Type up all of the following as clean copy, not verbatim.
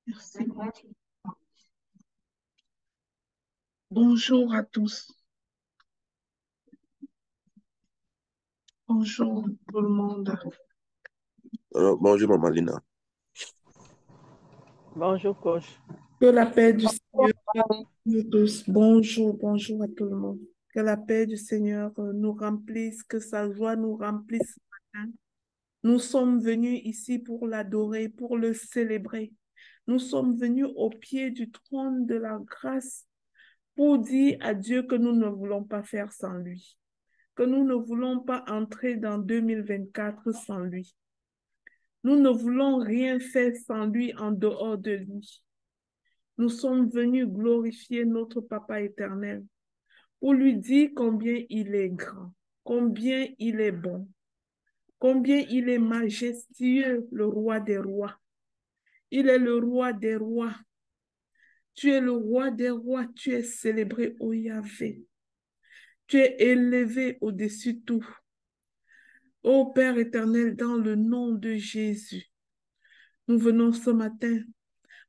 Merci. Bonjour à tous. Bonjour tout le monde. Bonjour, Maman Lina. Bonjour, coach. Que la paix du Seigneur nous tous. Bonjour à tout le monde. Que la paix du Seigneur nous remplisse, que sa joie nous remplisse ce matin. Nous sommes venus ici pour l'adorer, pour le célébrer. Nous sommes venus au pied du trône de la grâce pour dire à Dieu que nous ne voulons pas faire sans lui, que nous ne voulons pas entrer dans 2024 sans lui. Nous ne voulons rien faire sans lui en dehors de lui. Nous sommes venus glorifier notre Papa éternel pour lui dire combien il est grand, combien il est bon, combien il est majestueux, le roi des rois. Il est le roi des rois. Tu es le roi des rois, tu es célébré, ô Yahvé. Tu es élevé au-dessus de tout. Ô Père éternel, dans le nom de Jésus, nous venons ce matin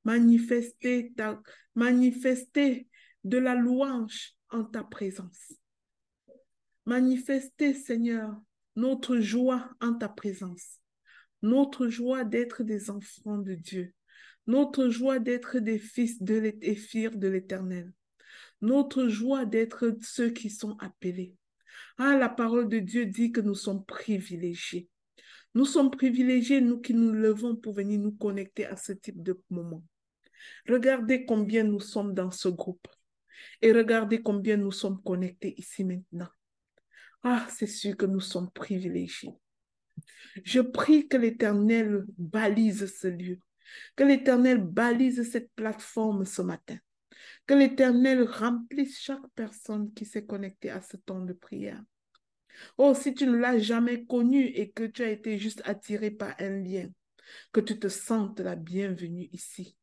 manifester, manifester de la louange en ta présence. Manifester, Seigneur, notre joie en ta présence. Notre joie d'être des enfants de Dieu. Notre joie d'être des fils et filles de l'Éternel. Notre joie d'être ceux qui sont appelés. Ah, la parole de Dieu dit que nous sommes privilégiés. Nous sommes privilégiés, nous qui nous levons pour venir nous connecter à ce type de moment. Regardez combien nous sommes dans ce groupe et regardez combien nous sommes connectés ici maintenant. Ah, c'est sûr que nous sommes privilégiés. Je prie que l'Éternel balise ce lieu, que l'Éternel balise cette plateforme ce matin, que l'Éternel remplisse chaque personne qui s'est connectée à ce temps de prière. Oh, si tu ne l'as jamais connu et que tu as été juste attiré par un lien, que tu te sentes la bienvenue ici,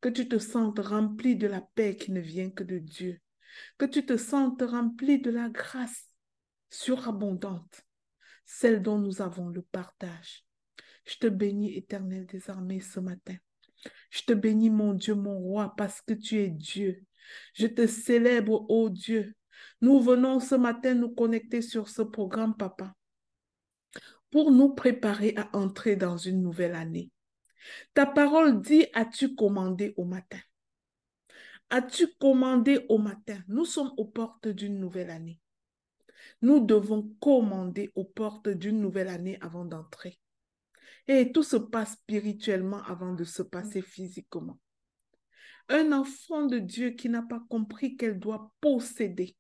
que tu te sentes rempli de la paix qui ne vient que de Dieu, que tu te sentes rempli de la grâce surabondante, celle dont nous avons le partage. Je te bénis, Éternel des armées, ce matin. Je te bénis, mon Dieu, mon roi, parce que tu es Dieu. Je te célèbre, ô Dieu. Nous venons ce matin nous connecter sur ce programme, Papa, pour nous préparer à entrer dans une nouvelle année. Ta parole dit, as-tu commandé au matin? As-tu commandé au matin? Nous sommes aux portes d'une nouvelle année. Nous devons commander aux portes d'une nouvelle année avant d'entrer. Et tout se passe spirituellement avant de se passer physiquement. Un enfant de Dieu qui n'a pas compris qu'elle doit posséder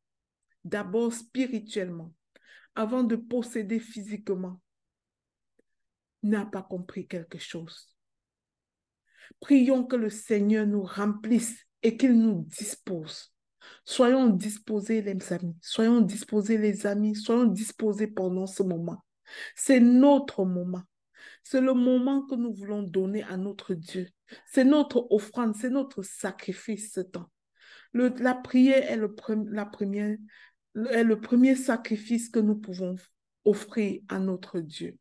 d'abord spirituellement avant de posséder physiquement n'a pas compris quelque chose. Prions que le Seigneur nous remplisse et qu'il nous dispose. Soyons disposés les amis, soyons disposés les amis, soyons disposés pendant ce moment. C'est notre moment. C'est le moment que nous voulons donner à notre Dieu. C'est notre offrande, c'est notre sacrifice ce temps. La prière est le premier sacrifice que nous pouvons offrir à notre Dieu.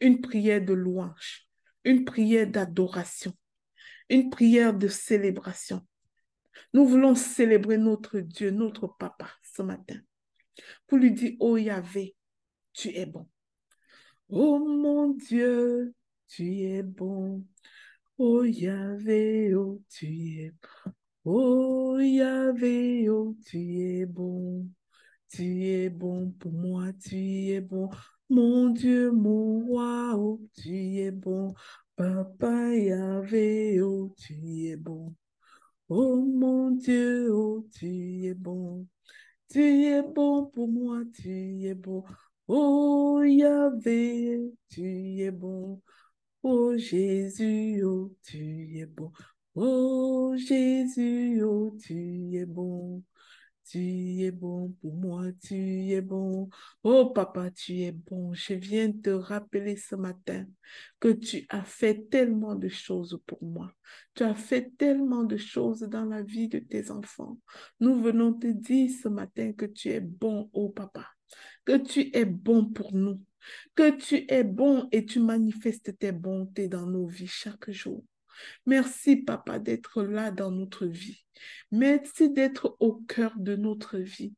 Une prière de louange, une prière d'adoration, une prière de célébration. Nous voulons célébrer notre Dieu, notre Papa ce matin pour lui dire, oh Yahvé, tu es bon. Oh mon Dieu, tu es bon. Oh Yahvé, oh tu es bon. Oh Yahvé, oh tu es bon. Tu es bon pour moi, tu es bon. Mon Dieu, mon roi, oh tu es bon. Papa Yahvé, oh tu es bon. Oh mon Dieu, oh tu es bon. Tu es bon pour moi, tu es bon. Oh Yahvé, tu es bon. Oh Jésus, oh tu es bon. Oh Jésus, oh tu es bon. Tu es bon pour moi, tu es bon. Oh papa, tu es bon. Je viens te rappeler ce matin que tu as fait tellement de choses pour moi. Tu as fait tellement de choses dans la vie de tes enfants. Nous venons te dire ce matin que tu es bon, oh papa, que tu es bon pour nous, que tu es bon et tu manifestes tes bontés dans nos vies chaque jour. Merci, Papa, d'être là dans notre vie. Merci d'être au cœur de notre vie.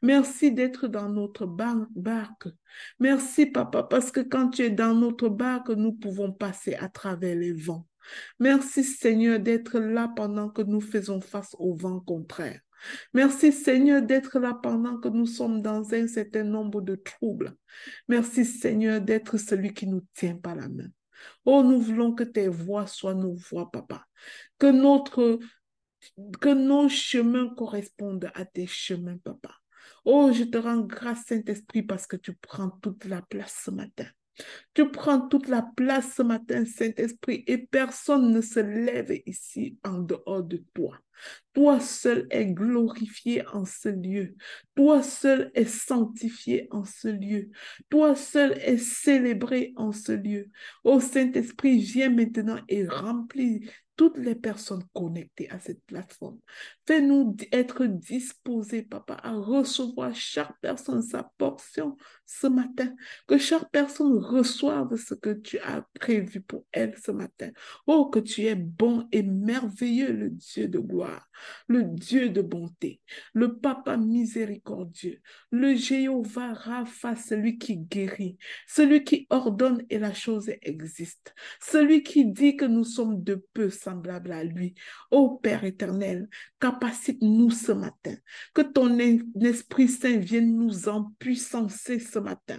Merci d'être dans notre barque. Merci, Papa, parce que quand tu es dans notre barque, nous pouvons passer à travers les vents. Merci, Seigneur, d'être là pendant que nous faisons face au vent contraire. Merci, Seigneur, d'être là pendant que nous sommes dans un certain nombre de troubles. Merci, Seigneur, d'être celui qui nous tient par la main. Oh, nous voulons que tes voix soient nos voix, Papa. Que notre que nos chemins correspondent à tes chemins, Papa. Oh, je te rends grâce, Saint-Esprit, parce que tu prends toute la place ce matin. Tu prends toute la place ce matin, Saint-Esprit, et personne ne se lève ici en dehors de toi. Toi seul est glorifié en ce lieu. Toi seul est sanctifié en ce lieu. Toi seul est célébré en ce lieu. Ô Saint-Esprit, viens maintenant et remplis toutes les personnes connectées à cette plateforme. Fais-nous être disposés, Papa, à recevoir chaque personne sa portion ce matin. Que chaque personne reçoive ce que tu as prévu pour elle ce matin. Oh, que tu es bon et merveilleux, le Dieu de gloire, le Dieu de bonté, le Papa miséricordieux, le Jéhovah Rapha, celui qui guérit, celui qui ordonne et la chose existe, celui qui dit que nous sommes de peu semblables à lui. Ô Père éternel, capacite-nous ce matin, que ton Esprit Saint vienne nous empuissancer ce matin,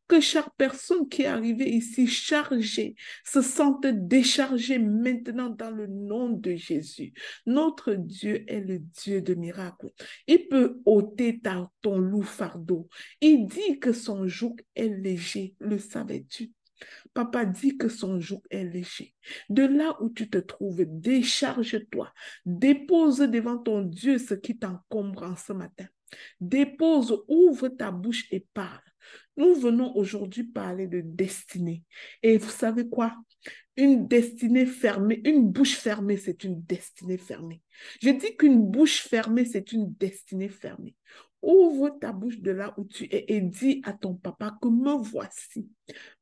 que chaque personne qui est arrivée ici chargée se sente déchargée maintenant dans le nom de Jésus. Notre Dieu est le Dieu de miracles. Il peut ôter ton lourd fardeau. Il dit que son joug est léger. Le savais-tu? Papa dit que son joug est léger. De là où tu te trouves, décharge-toi. Dépose devant ton Dieu ce qui t'encombre en ce matin. Dépose, ouvre ta bouche et parle. Nous venons aujourd'hui parler de destinée. Et vous savez quoi? Une destinée fermée, une bouche fermée, c'est une destinée fermée. Je dis qu'une bouche fermée, c'est une destinée fermée. Ouvre ta bouche de là où tu es et dis à ton papa que me voici.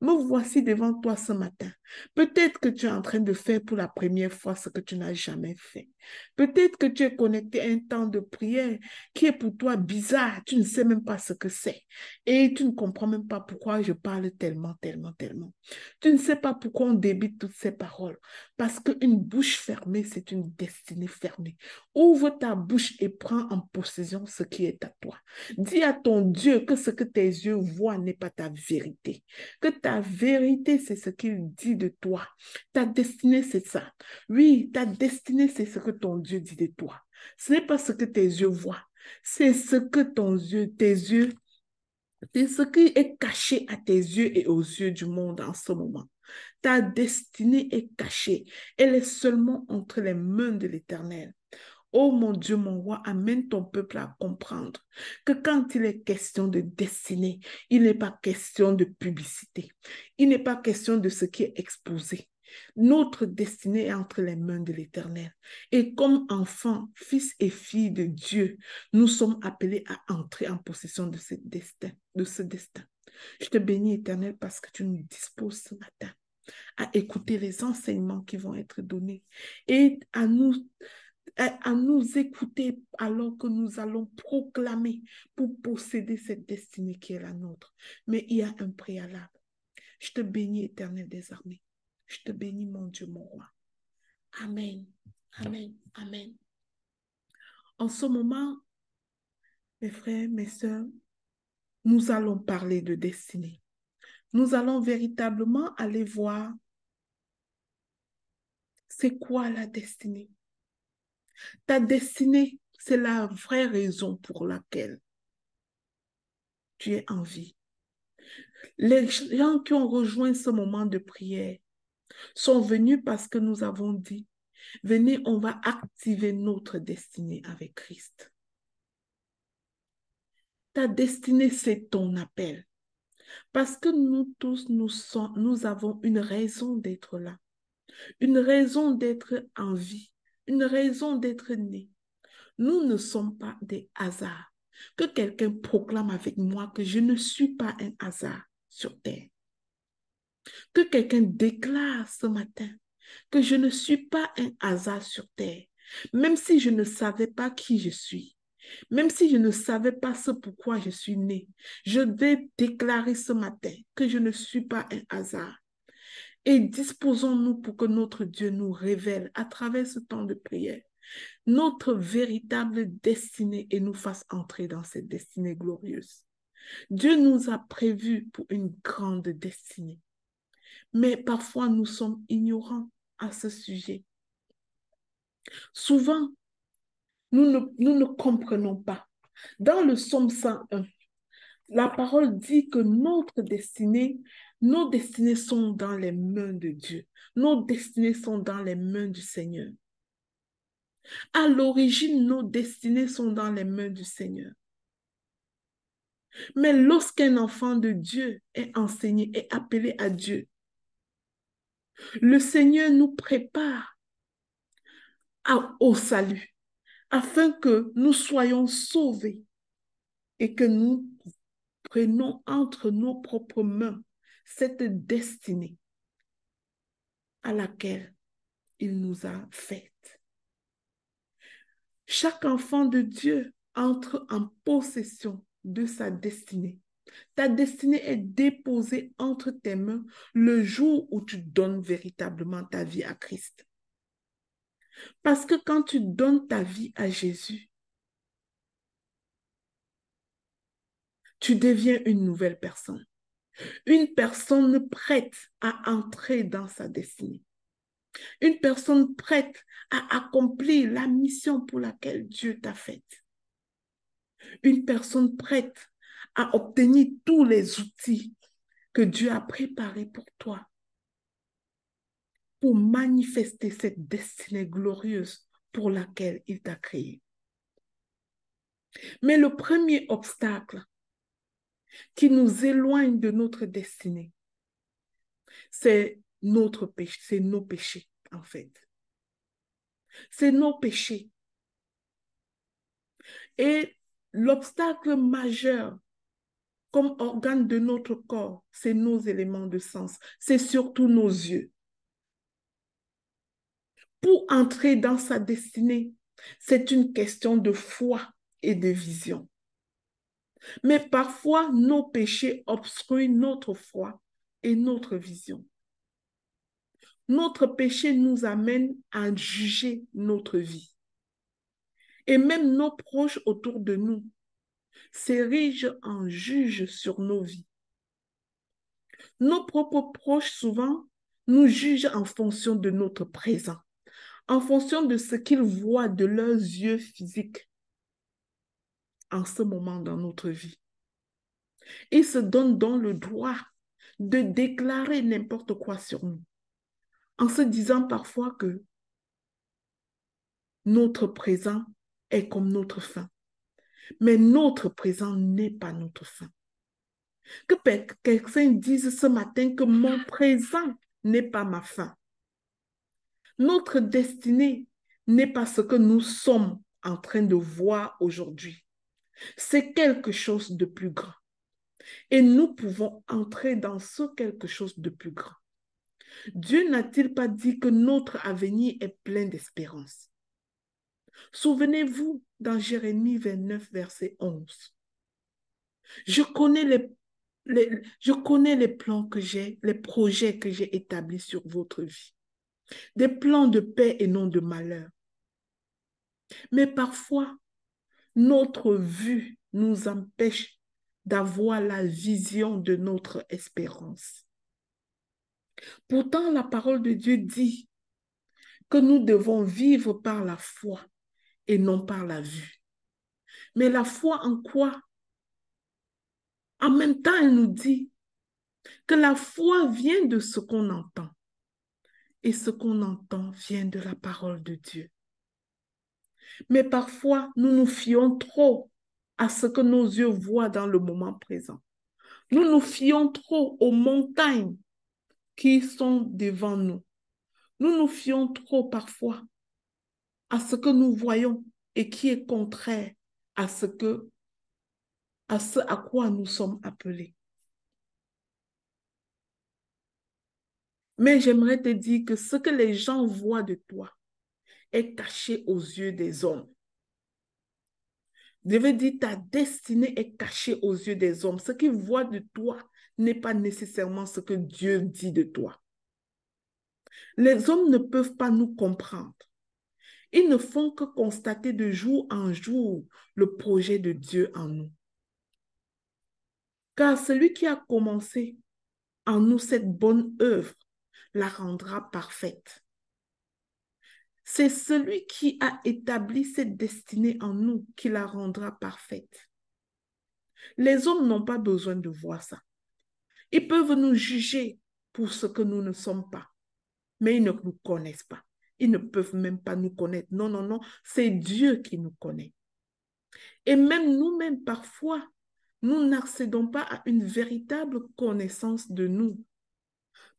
Me voici devant toi ce matin. Peut-être que tu es en train de faire pour la première fois ce que tu n'as jamais fait. Peut-être que tu es connecté à un temps de prière qui est pour toi bizarre. Tu ne sais même pas ce que c'est. Et tu ne comprends même pas pourquoi je parle tellement, tellement, tellement. Tu ne sais pas pourquoi on débite toutes ces paroles. Parce qu'une bouche fermée, c'est une destinée fermée. Ouvre ta bouche et prends en possession ce qui est à toi. Dis à ton Dieu que ce que tes yeux voient n'est pas ta vérité. Que ta vérité, c'est ce qu'il dit de toi. Ta destinée, c'est ça. Oui, ta destinée, c'est ce que ton Dieu dit de toi. Ce n'est pas ce que tes yeux voient. C'est ce que tes yeux, c'est ce qui est caché à tes yeux et aux yeux du monde en ce moment. Ta destinée est cachée. Elle est seulement entre les mains de l'Éternel. Oh mon Dieu, mon roi, amène ton peuple à comprendre que quand il est question de destinée, il n'est pas question de publicité. Il n'est pas question de ce qui est exposé. Notre destinée est entre les mains de l'Éternel. Et comme enfants, fils et filles de Dieu, nous sommes appelés à entrer en possession de ce destin, Je te bénis, Éternel, parce que tu nous disposes ce matin à écouter les enseignements qui vont être donnés et à nous écouter alors que nous allons proclamer pour posséder cette destinée qui est la nôtre. Mais il y a un préalable. Je te bénis, Éternel des armées. Je te bénis, mon Dieu, mon roi. Amen. Amen. Amen. En ce moment, mes frères, mes sœurs, nous allons parler de destinée. Nous allons véritablement aller voir c'est quoi la destinée. Ta destinée, c'est la vraie raison pour laquelle tu es en vie. Les gens qui ont rejoint ce moment de prière sont venus parce que nous avons dit, venez, on va activer notre destinée avec Christ. Ta destinée, c'est ton appel. Parce que nous tous, nous avons une raison d'être là, une raison d'être en vie, une raison d'être né. Nous ne sommes pas des hasards. Que quelqu'un proclame avec moi que je ne suis pas un hasard sur terre. Que quelqu'un déclare ce matin que je ne suis pas un hasard sur terre, même si je ne savais pas qui je suis. Même si je ne savais pas ce pourquoi je suis née, je vais déclarer ce matin que je ne suis pas un hasard. Et disposons-nous pour que notre Dieu nous révèle à travers ce temps de prière notre véritable destinée et nous fasse entrer dans cette destinée glorieuse. Dieu nous a prévus pour une grande destinée. Mais parfois, nous sommes ignorants à ce sujet. Souvent, nous ne comprenons pas. Dans le psaume 101, la parole dit que nos destinées sont dans les mains de Dieu. Nos destinées sont dans les mains du Seigneur. À l'origine, nos destinées sont dans les mains du Seigneur. Mais lorsqu'un enfant de Dieu est enseigné, est appelé à Dieu, le Seigneur nous prépare au salut, afin que nous soyons sauvés et que nous prenons entre nos propres mains cette destinée à laquelle il nous a faites. Chaque enfant de Dieu entre en possession de sa destinée. Ta destinée est déposée entre tes mains le jour où tu donnes véritablement ta vie à Christ. Parce que quand tu donnes ta vie à Jésus, tu deviens une nouvelle personne. Une personne prête à entrer dans sa destinée. Une personne prête à accomplir la mission pour laquelle Dieu t'a faite. Une personne prête à obtenir tous les outils que Dieu a préparés pour toi, pour manifester cette destinée glorieuse pour laquelle il t'a créé. Mais le premier obstacle qui nous éloigne de notre destinée, c'est notre péché, c'est nos péchés, en fait. C'est nos péchés. Et l'obstacle majeur comme organe de notre corps, c'est nos éléments de sens, c'est surtout nos yeux. Pour entrer dans sa destinée, c'est une question de foi et de vision. Mais parfois, nos péchés obstruent notre foi et notre vision. Notre péché nous amène à juger notre vie. Et même nos proches autour de nous s'érigent en juges sur nos vies. Nos propres proches, souvent, nous jugent en fonction de notre présent, en fonction de ce qu'ils voient de leurs yeux physiques en ce moment dans notre vie. Ils se donnent donc le droit de déclarer n'importe quoi sur nous, en se disant parfois que notre présent est comme notre fin. Mais notre présent n'est pas notre fin. Que quelqu'un dise ce matin que mon présent n'est pas ma fin. Notre destinée n'est pas ce que nous sommes en train de voir aujourd'hui. C'est quelque chose de plus grand. Et nous pouvons entrer dans ce quelque chose de plus grand. Dieu n'a-t-il pas dit que notre avenir est plein d'espérance? Souvenez-vous dans Jérémie 29, verset 11. Je connais les plans que j'ai, les projets que j'ai établis sur votre vie. Des plans de paix et non de malheur. Mais parfois, notre vue nous empêche d'avoir la vision de notre espérance. Pourtant, la parole de Dieu dit que nous devons vivre par la foi et non par la vue. Mais la foi en quoi? En même temps, elle nous dit que la foi vient de ce qu'on entend. Et ce qu'on entend vient de la parole de Dieu. Mais parfois, nous nous fions trop à ce que nos yeux voient dans le moment présent. Nous nous fions trop aux montagnes qui sont devant nous. Nous nous fions trop parfois à ce que nous voyons et qui est contraire à ce à quoi nous sommes appelés. Mais j'aimerais te dire que ce que les gens voient de toi est caché aux yeux des hommes. Je veux dire, ta destinée est cachée aux yeux des hommes. Ce qu'ils voient de toi n'est pas nécessairement ce que Dieu dit de toi. Les hommes ne peuvent pas nous comprendre. Ils ne font que constater de jour en jour le projet de Dieu en nous. Car celui qui a commencé en nous cette bonne œuvre la rendra parfaite. C'est celui qui a établi cette destinée en nous qui la rendra parfaite. Les hommes n'ont pas besoin de voir ça. Ils peuvent nous juger pour ce que nous ne sommes pas, mais ils ne nous connaissent pas. Ils ne peuvent même pas nous connaître. Non, non, non, c'est Dieu qui nous connaît. Et même nous-mêmes, parfois, nous n'accédons pas à une véritable connaissance de nous.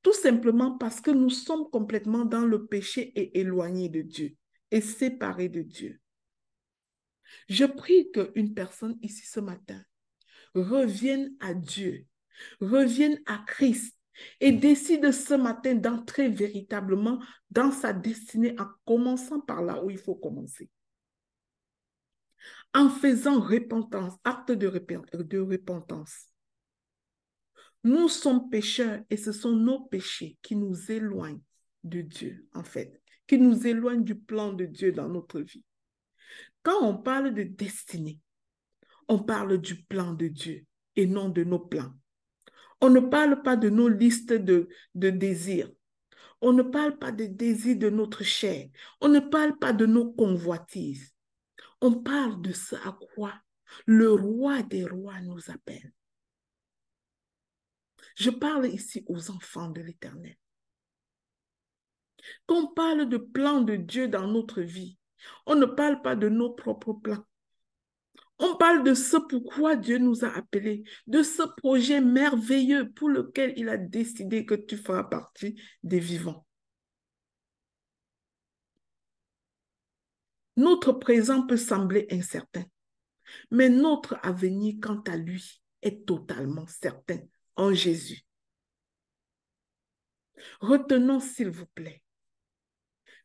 Tout simplement parce que nous sommes complètement dans le péché et éloignés de Dieu et séparés de Dieu. Je prie qu'une personne ici ce matin revienne à Dieu, revienne à Christ et décide ce matin d'entrer véritablement dans sa destinée en commençant par là où il faut commencer. En faisant repentance, acte de repentance. Nous sommes pécheurs et ce sont nos péchés qui nous éloignent de Dieu, en fait, qui nous éloignent du plan de Dieu dans notre vie. Quand on parle de destinée, on parle du plan de Dieu et non de nos plans. On ne parle pas de nos listes de désirs. On ne parle pas des désirs de notre chair. On ne parle pas de nos convoitises. On parle de ce à quoi le roi des rois nous appelle. Je parle ici aux enfants de l'Éternel. Quand on parle de plan de Dieu dans notre vie, on ne parle pas de nos propres plans. On parle de ce pourquoi Dieu nous a appelés, de ce projet merveilleux pour lequel il a décidé que tu feras partie des vivants. Notre présent peut sembler incertain, mais notre avenir, quant à lui, est totalement certain en Jésus. Retenons, s'il vous plaît,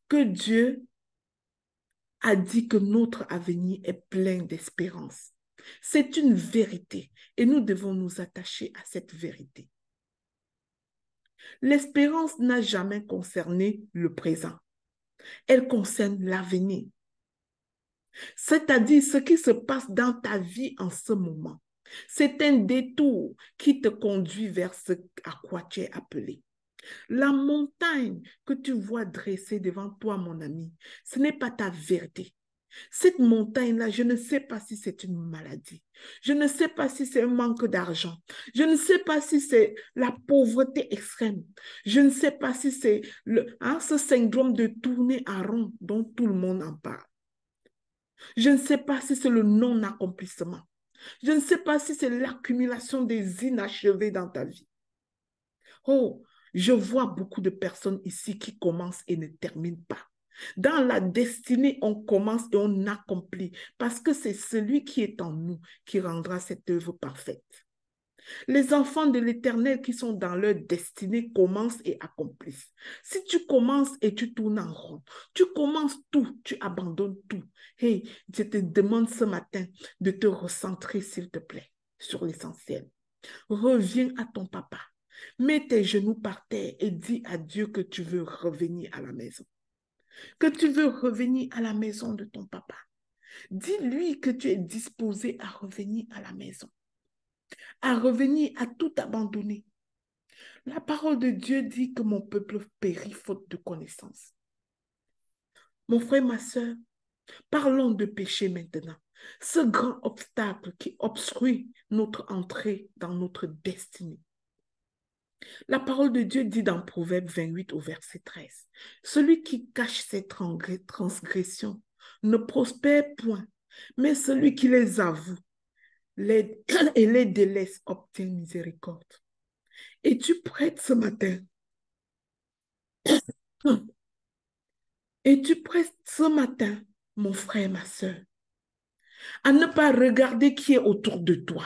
que Dieu a dit que notre avenir est plein d'espérance. C'est une vérité et nous devons nous attacher à cette vérité. L'espérance n'a jamais concerné le présent. Elle concerne l'avenir. C'est-à-dire ce qui se passe dans ta vie en ce moment. C'est un détour qui te conduit vers ce à quoi tu es appelé. La montagne que tu vois dressée devant toi, mon ami, ce n'est pas ta vérité. Cette montagne-là, je ne sais pas si c'est une maladie. Je ne sais pas si c'est un manque d'argent. Je ne sais pas si c'est la pauvreté extrême. Je ne sais pas si c'est ce syndrome de tourner en rond dont tout le monde en parle. Je ne sais pas si c'est le non-accomplissement. Je ne sais pas si c'est l'accumulation des inachevés dans ta vie. Oh, je vois beaucoup de personnes ici qui commencent et ne terminent pas. Dans la destinée, on commence et on accomplit parce que c'est celui qui est en nous qui rendra cette œuvre parfaite. Les enfants de l'Éternel qui sont dans leur destinée commencent et accomplissent. Si tu commences et tu tournes en rond, tu commences tout, tu abandonnes tout. Hey, je te demande ce matin de te recentrer, s'il te plaît, sur l'essentiel. Reviens à ton papa. Mets tes genoux par terre et dis à Dieu que tu veux revenir à la maison. Que tu veux revenir à la maison de ton papa. Dis-lui que tu es disposé à revenir à la maison. À revenir à tout abandonner. La parole de Dieu dit que mon peuple périt faute de connaissance. Mon frère, ma soeur, parlons de péché maintenant. Ce grand obstacle qui obstrue notre entrée dans notre destinée. La parole de Dieu dit dans Proverbe 28 au verset 13, « Celui qui cache ses transgressions ne prospère point, mais celui qui les avoue et les délaisse obtient miséricorde. » Es-tu prête ce matin? Es-tu prête ce matin, mon frère, ma soeur, à ne pas regarder qui est autour de toi,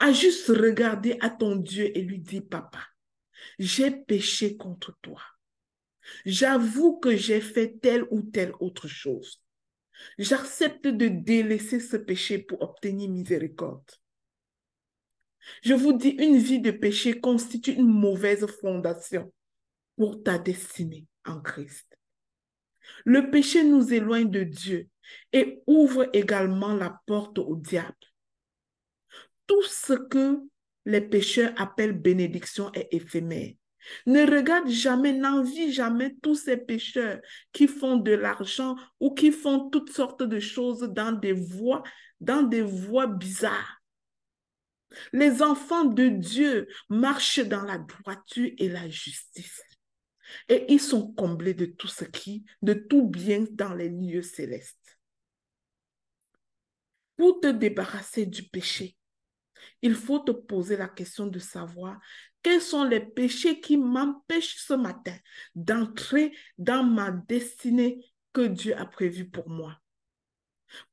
à juste regarder à ton Dieu et lui dire, « Papa, j'ai péché contre toi. J'avoue que j'ai fait telle ou telle autre chose. J'accepte de délaisser ce péché pour obtenir miséricorde. Je vous dis, une vie de péché constitue une mauvaise fondation pour ta destinée en Christ. Le péché nous éloigne de Dieu et ouvre également la porte au diable. Tout ce que les pécheurs appellent bénédiction est éphémère. Ne regarde jamais, n'envie jamais tous ces pécheurs qui font de l'argent ou qui font toutes sortes de choses dans des voies bizarres. Les enfants de Dieu marchent dans la droiture et la justice. Et ils sont comblés de tout bien dans les lieux célestes. Pour te débarrasser du péché, il faut te poser la question de savoir quels sont les péchés qui m'empêchent ce matin d'entrer dans ma destinée que Dieu a prévue pour moi.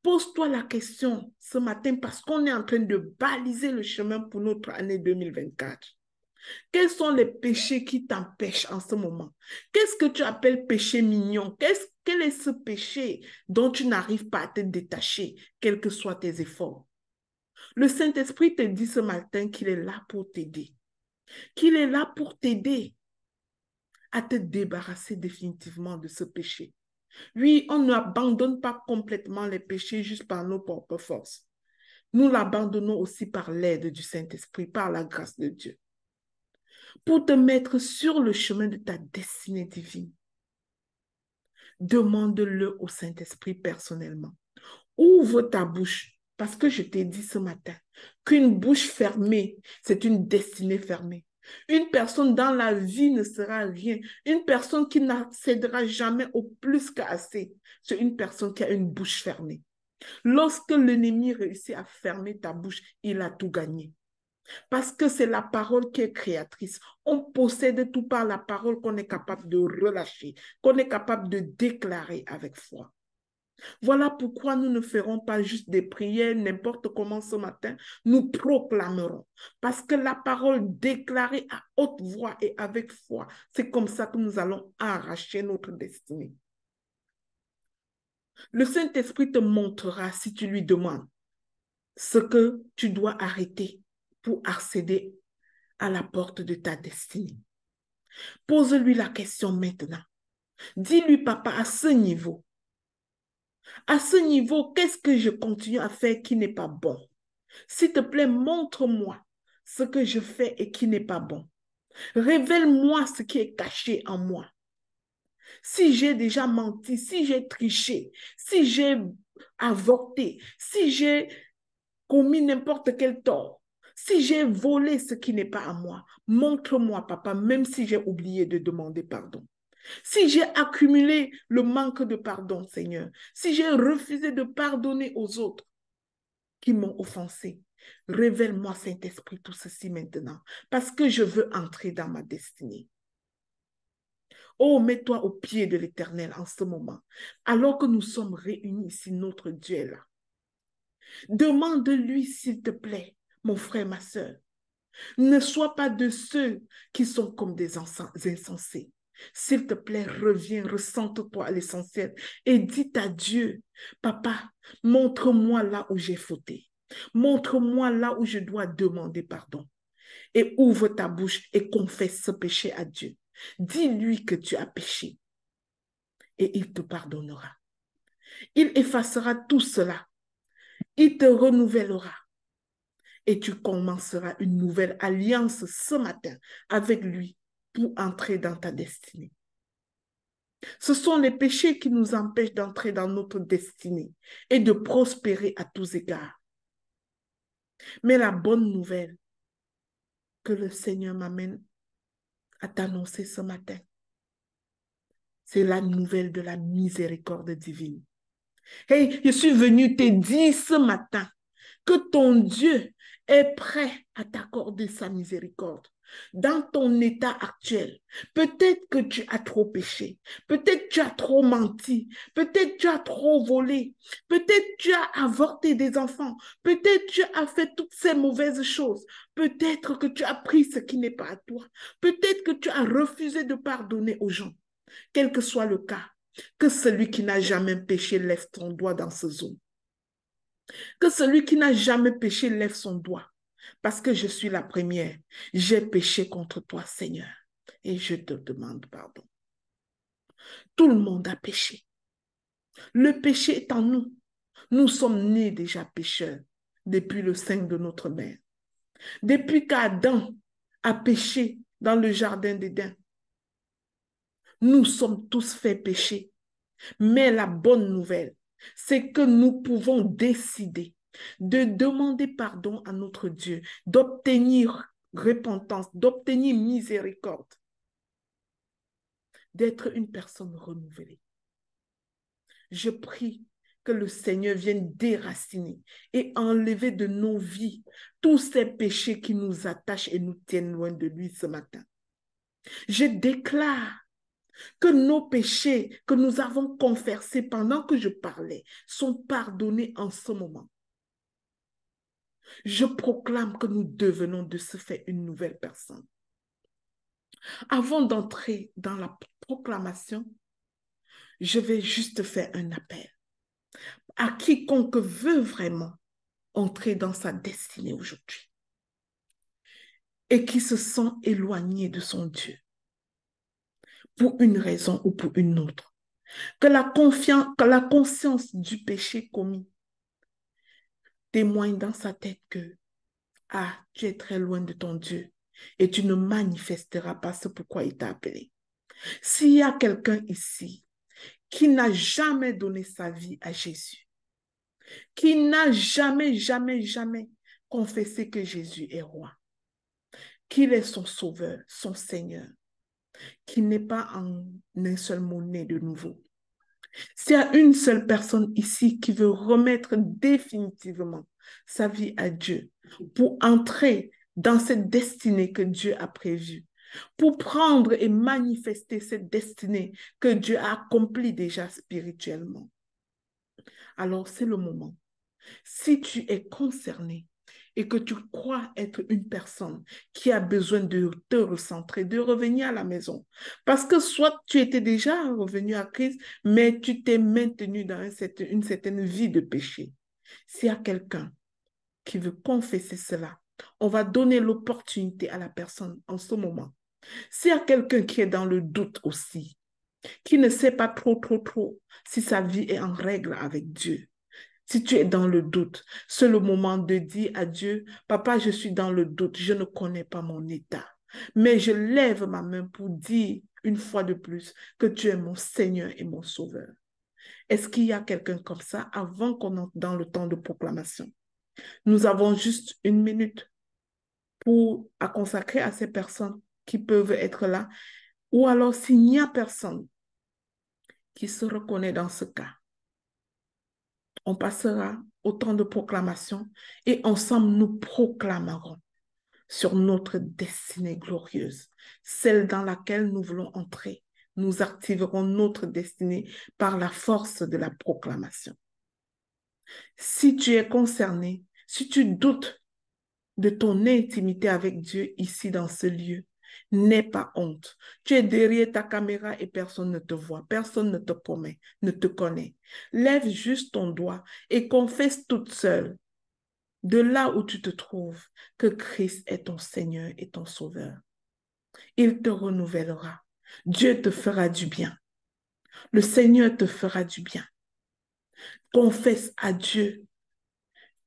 Pose-toi la question ce matin parce qu'on est en train de baliser le chemin pour notre année 2024. Quels sont les péchés qui t'empêchent en ce moment? Qu'est-ce que tu appelles péché mignon? Quel est ce péché dont tu n'arrives pas à te détacher, quels que soient tes efforts? Le Saint-Esprit te dit ce matin qu'il est là pour t'aider. Qu'il est là pour t'aider à te débarrasser définitivement de ce péché. Oui, on n'abandonne pas complètement les péchés juste par nos propres forces. Nous l'abandonnons aussi par l'aide du Saint-Esprit, par la grâce de Dieu. Pour te mettre sur le chemin de ta destinée divine, demande-le au Saint-Esprit personnellement. Ouvre ta bouche, parce que je t'ai dit ce matin qu'une bouche fermée, c'est une destinée fermée. Une personne dans la vie ne sera rien. Une personne qui n'accédera jamais au plus qu'assez, c'est une personne qui a une bouche fermée. Lorsque l'ennemi réussit à fermer ta bouche, il a tout gagné. Parce que c'est la parole qui est créatrice. On possède tout par la parole qu'on est capable de relâcher, qu'on est capable de déclarer avec foi. Voilà pourquoi nous ne ferons pas juste des prières n'importe comment ce matin, nous proclamerons. Parce que la parole déclarée à haute voix et avec foi, c'est comme ça que nous allons arracher notre destinée. Le Saint-Esprit te montrera si tu lui demandes ce que tu dois arrêter pour accéder à la porte de ta destinée. Pose-lui la question maintenant. Dis-lui, papa, à ce niveau, qu'est-ce que je continue à faire qui n'est pas bon? S'il te plaît, montre-moi ce que je fais et qui n'est pas bon. Révèle-moi ce qui est caché en moi. Si j'ai déjà menti, si j'ai triché, si j'ai avorté, si j'ai commis n'importe quel tort, si j'ai volé ce qui n'est pas à moi, montre-moi, papa, même si j'ai oublié de demander pardon. Si j'ai accumulé le manque de pardon, Seigneur, si j'ai refusé de pardonner aux autres qui m'ont offensé, révèle-moi, Saint-Esprit, tout ceci maintenant, parce que je veux entrer dans ma destinée. Oh, mets-toi au pied de l'Éternel en ce moment, alors que nous sommes réunis ici, notre Dieu est là. Demande-lui, s'il te plaît, mon frère, ma soeur, ne sois pas de ceux qui sont comme des insensés. S'il te plaît, reviens, ressente-toi à l'essentiel et dis à Dieu, papa, montre-moi là où j'ai fauté. Montre-moi là où je dois demander pardon. Et ouvre ta bouche et confesse ce péché à Dieu. Dis-lui que tu as péché et il te pardonnera. Il effacera tout cela. Il te renouvellera. Et tu commenceras une nouvelle alliance ce matin avec lui pour entrer dans ta destinée. Ce sont les péchés qui nous empêchent d'entrer dans notre destinée et de prospérer à tous égards. Mais la bonne nouvelle que le Seigneur m'amène à t'annoncer ce matin, c'est la nouvelle de la miséricorde divine. Hey, je suis venue te dire ce matin que ton Dieu est prêt à t'accorder sa miséricorde. dans ton état actuel. Peut-être que tu as trop péché. Peut-être que tu as trop menti. Peut-être que tu as trop volé. Peut-être que tu as avorté des enfants. Peut-être que tu as fait toutes ces mauvaises choses. Peut-être que tu as pris ce qui n'est pas à toi. Peut-être que tu as refusé de pardonner aux gens. Quel que soit le cas, que celui qui n'a jamais péché lève son doigt dans ce zone. Que celui qui n'a jamais péché lève son doigt. Parce que je suis la première. J'ai péché contre toi, Seigneur. Et je te demande pardon. Tout le monde a péché. Le péché est en nous. Nous sommes nés déjà pécheurs depuis le sein de notre mère. Depuis qu'Adam a péché dans le jardin d'Éden, nous sommes tous faits pécher. Mais la bonne nouvelle, c'est que nous pouvons décider de demander pardon à notre Dieu, d'obtenir repentance, d'obtenir miséricorde, d'être une personne renouvelée. Je prie que le Seigneur vienne déraciner et enlever de nos vies tous ces péchés qui nous attachent et nous tiennent loin de lui ce matin. Je déclare que nos péchés que nous avons confessés pendant que je parlais sont pardonnés en ce moment. Je proclame que nous devenons de ce fait une nouvelle personne. Avant d'entrer dans la proclamation, je vais juste faire un appel à quiconque veut vraiment entrer dans sa destinée aujourd'hui et qui se sent éloigné de son Dieu pour une raison ou pour une autre. Que la conscience du péché commis témoigne dans sa tête que tu es très loin de ton Dieu et tu ne manifesteras pas ce pourquoi il t'a appelé. S'il y a quelqu'un ici qui n'a jamais donné sa vie à Jésus, qui n'a jamais confessé que Jésus est roi, qu'il est son sauveur, son Seigneur, qu'il n'est pas en un seul mot né de nouveau. S'il y a une seule personne ici qui veut remettre définitivement sa vie à Dieu pour entrer dans cette destinée que Dieu a prévue, pour prendre et manifester cette destinée que Dieu a accomplie déjà spirituellement, alors c'est le moment. Si tu es concerné et que tu crois être une personne qui a besoin de te recentrer, de revenir à la maison, parce que soit tu étais déjà revenu à Christ, mais tu t'es maintenu dans une certaine vie de péché. S'il y a quelqu'un qui veut confesser cela, on va donner l'opportunité à la personne en ce moment. S'il y a quelqu'un qui est dans le doute aussi, qui ne sait pas trop si sa vie est en règle avec Dieu, si tu es dans le doute, c'est le moment de dire à Dieu, Papa, je suis dans le doute, je ne connais pas mon état. Mais je lève ma main pour dire une fois de plus que tu es mon Seigneur et mon Sauveur. Est-ce qu'il y a quelqu'un comme ça avant qu'on entre dans le temps de proclamation? Nous avons juste 1 minute à consacrer à ces personnes qui peuvent être là. Ou alors, s'il n'y a personne qui se reconnaît dans ce cas, on passera au temps de proclamation et ensemble nous proclamerons sur notre destinée glorieuse, celle dans laquelle nous voulons entrer. Nous activerons notre destinée par la force de la proclamation. Si tu es concerné, si tu doutes de ton intimité avec Dieu ici dans ce lieu, n'aie pas honte. Tu es derrière ta caméra et personne ne te voit, personne ne te connaît. Lève juste ton doigt et confesse toute seule, de là où tu te trouves, que Christ est ton Seigneur et ton Sauveur. Il te renouvellera. Dieu te fera du bien. Le Seigneur te fera du bien. Confesse à Dieu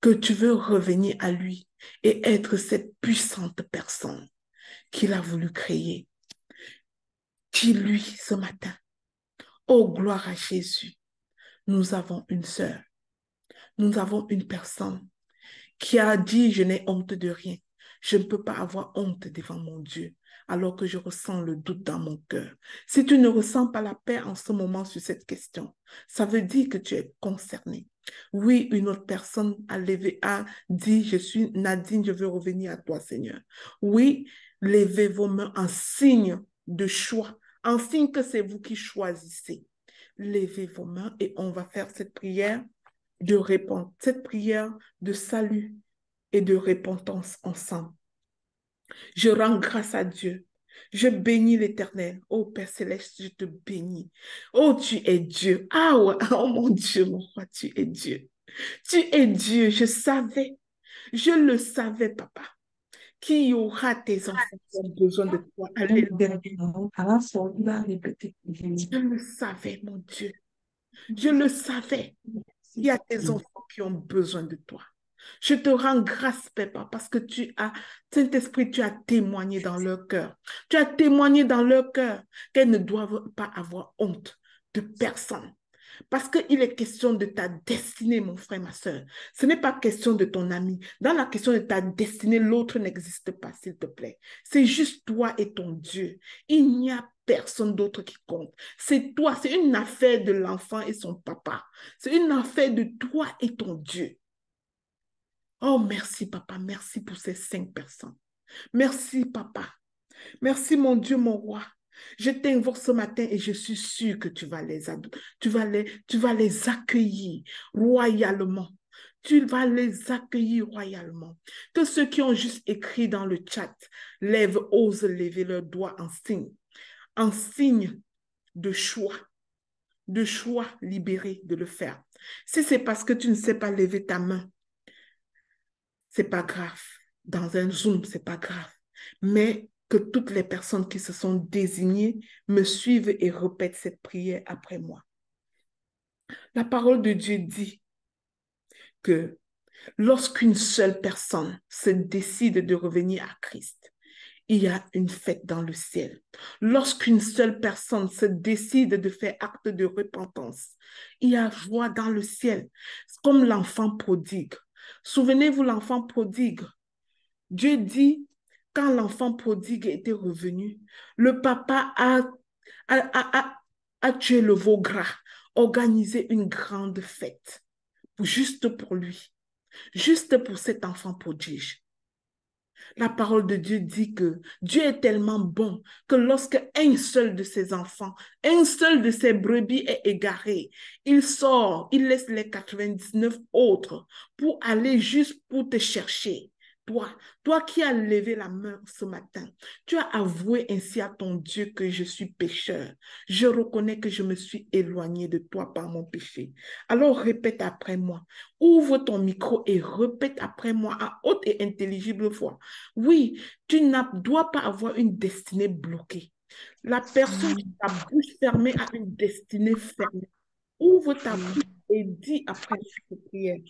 que tu veux revenir à lui et être cette puissante personne qu'il a voulu créer. Dis-lui ce matin, oh gloire à Jésus, nous avons une sœur, nous avons une personne qui a dit, je n'ai honte de rien. Je ne peux pas avoir honte devant mon Dieu, alors que je ressens le doute dans mon cœur. Si tu ne ressens pas la paix en ce moment sur cette question, ça veut dire que tu es concerné. Oui, une autre personne a dit, je suis Nadine, je veux revenir à toi, Seigneur. Oui, Levez vos mains en signe de choix, en signe que c'est vous qui choisissez. Levez vos mains et on va faire cette prière de repentance, cette prière de salut et de repentance ensemble. Je rends grâce à Dieu. Je bénis l'Éternel. Oh Père Céleste, je te bénis. Oh, tu es Dieu. Ah ouais, oh mon Dieu, mon roi, tu es Dieu. Tu es Dieu, je le savais, papa, qu'il y aura tes enfants qui ont besoin de toi. Alléluia. Je le savais, mon Dieu. Je le savais. Il y a tes enfants qui ont besoin de toi. Je te rends grâce, Papa, parce que Saint-Esprit, tu as témoigné dans leur cœur. Tu as témoigné dans leur cœur qu'elles ne doivent pas avoir honte de personne. Parce qu'il est question de ta destinée, mon frère, ma soeur. Ce n'est pas question de ton ami. Dans la question de ta destinée, l'autre n'existe pas, s'il te plaît. C'est juste toi et ton Dieu. Il n'y a personne d'autre qui compte. C'est toi, c'est une affaire de l'enfant et son papa. C'est une affaire de toi et ton Dieu. Oh, merci, papa. Merci pour ces 5 personnes. Merci, papa. Merci, mon Dieu, mon roi. Je t'invoque ce matin et je suis sûre que tu vas les accueillir royalement. Tu vas les accueillir royalement. Que ceux qui ont juste écrit dans le chat osent lever leurs doigts en signe de choix libéré de le faire. Si c'est parce que tu ne sais pas lever ta main, c'est pas grave. Dans un Zoom, c'est pas grave. Mais que toutes les personnes qui se sont désignées me suivent et répètent cette prière après moi. La parole de Dieu dit que lorsqu'une seule personne se décide de revenir à Christ, il y a une fête dans le ciel. Lorsqu'une seule personne se décide de faire acte de repentance, il y a joie dans le ciel, comme l'enfant prodigue. Souvenez-vous, l'enfant prodigue. Dieu dit, quand l'enfant prodigue était revenu, le papa a tué le veau gras, organisé une grande fête, juste pour lui, juste pour cet enfant prodige. La parole de Dieu dit que Dieu est tellement bon que lorsque un seul de ses enfants, un seul de ses brebis est égaré, il sort, il laisse les 99 autres pour aller juste pour te chercher. Toi qui as levé la main ce matin, tu as avoué ainsi à ton Dieu que je suis pécheur. Je reconnais que je me suis éloigné de toi par mon péché. Alors répète après moi. Ouvre ton micro et répète après moi à haute et intelligible voix. Oui, tu ne dois pas avoir une destinée bloquée. La personne qui a la bouche fermée a une destinée fermée. Ouvre ta bouche et dis après cette prière.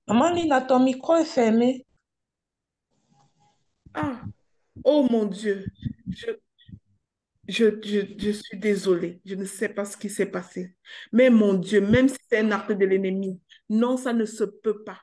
Maman Lina, ton micro est fermé. Ah, oh mon Dieu, je suis désolée, je ne sais pas ce qui s'est passé. Mais mon Dieu, même si c'est un acte de l'ennemi, non, ça ne se peut pas.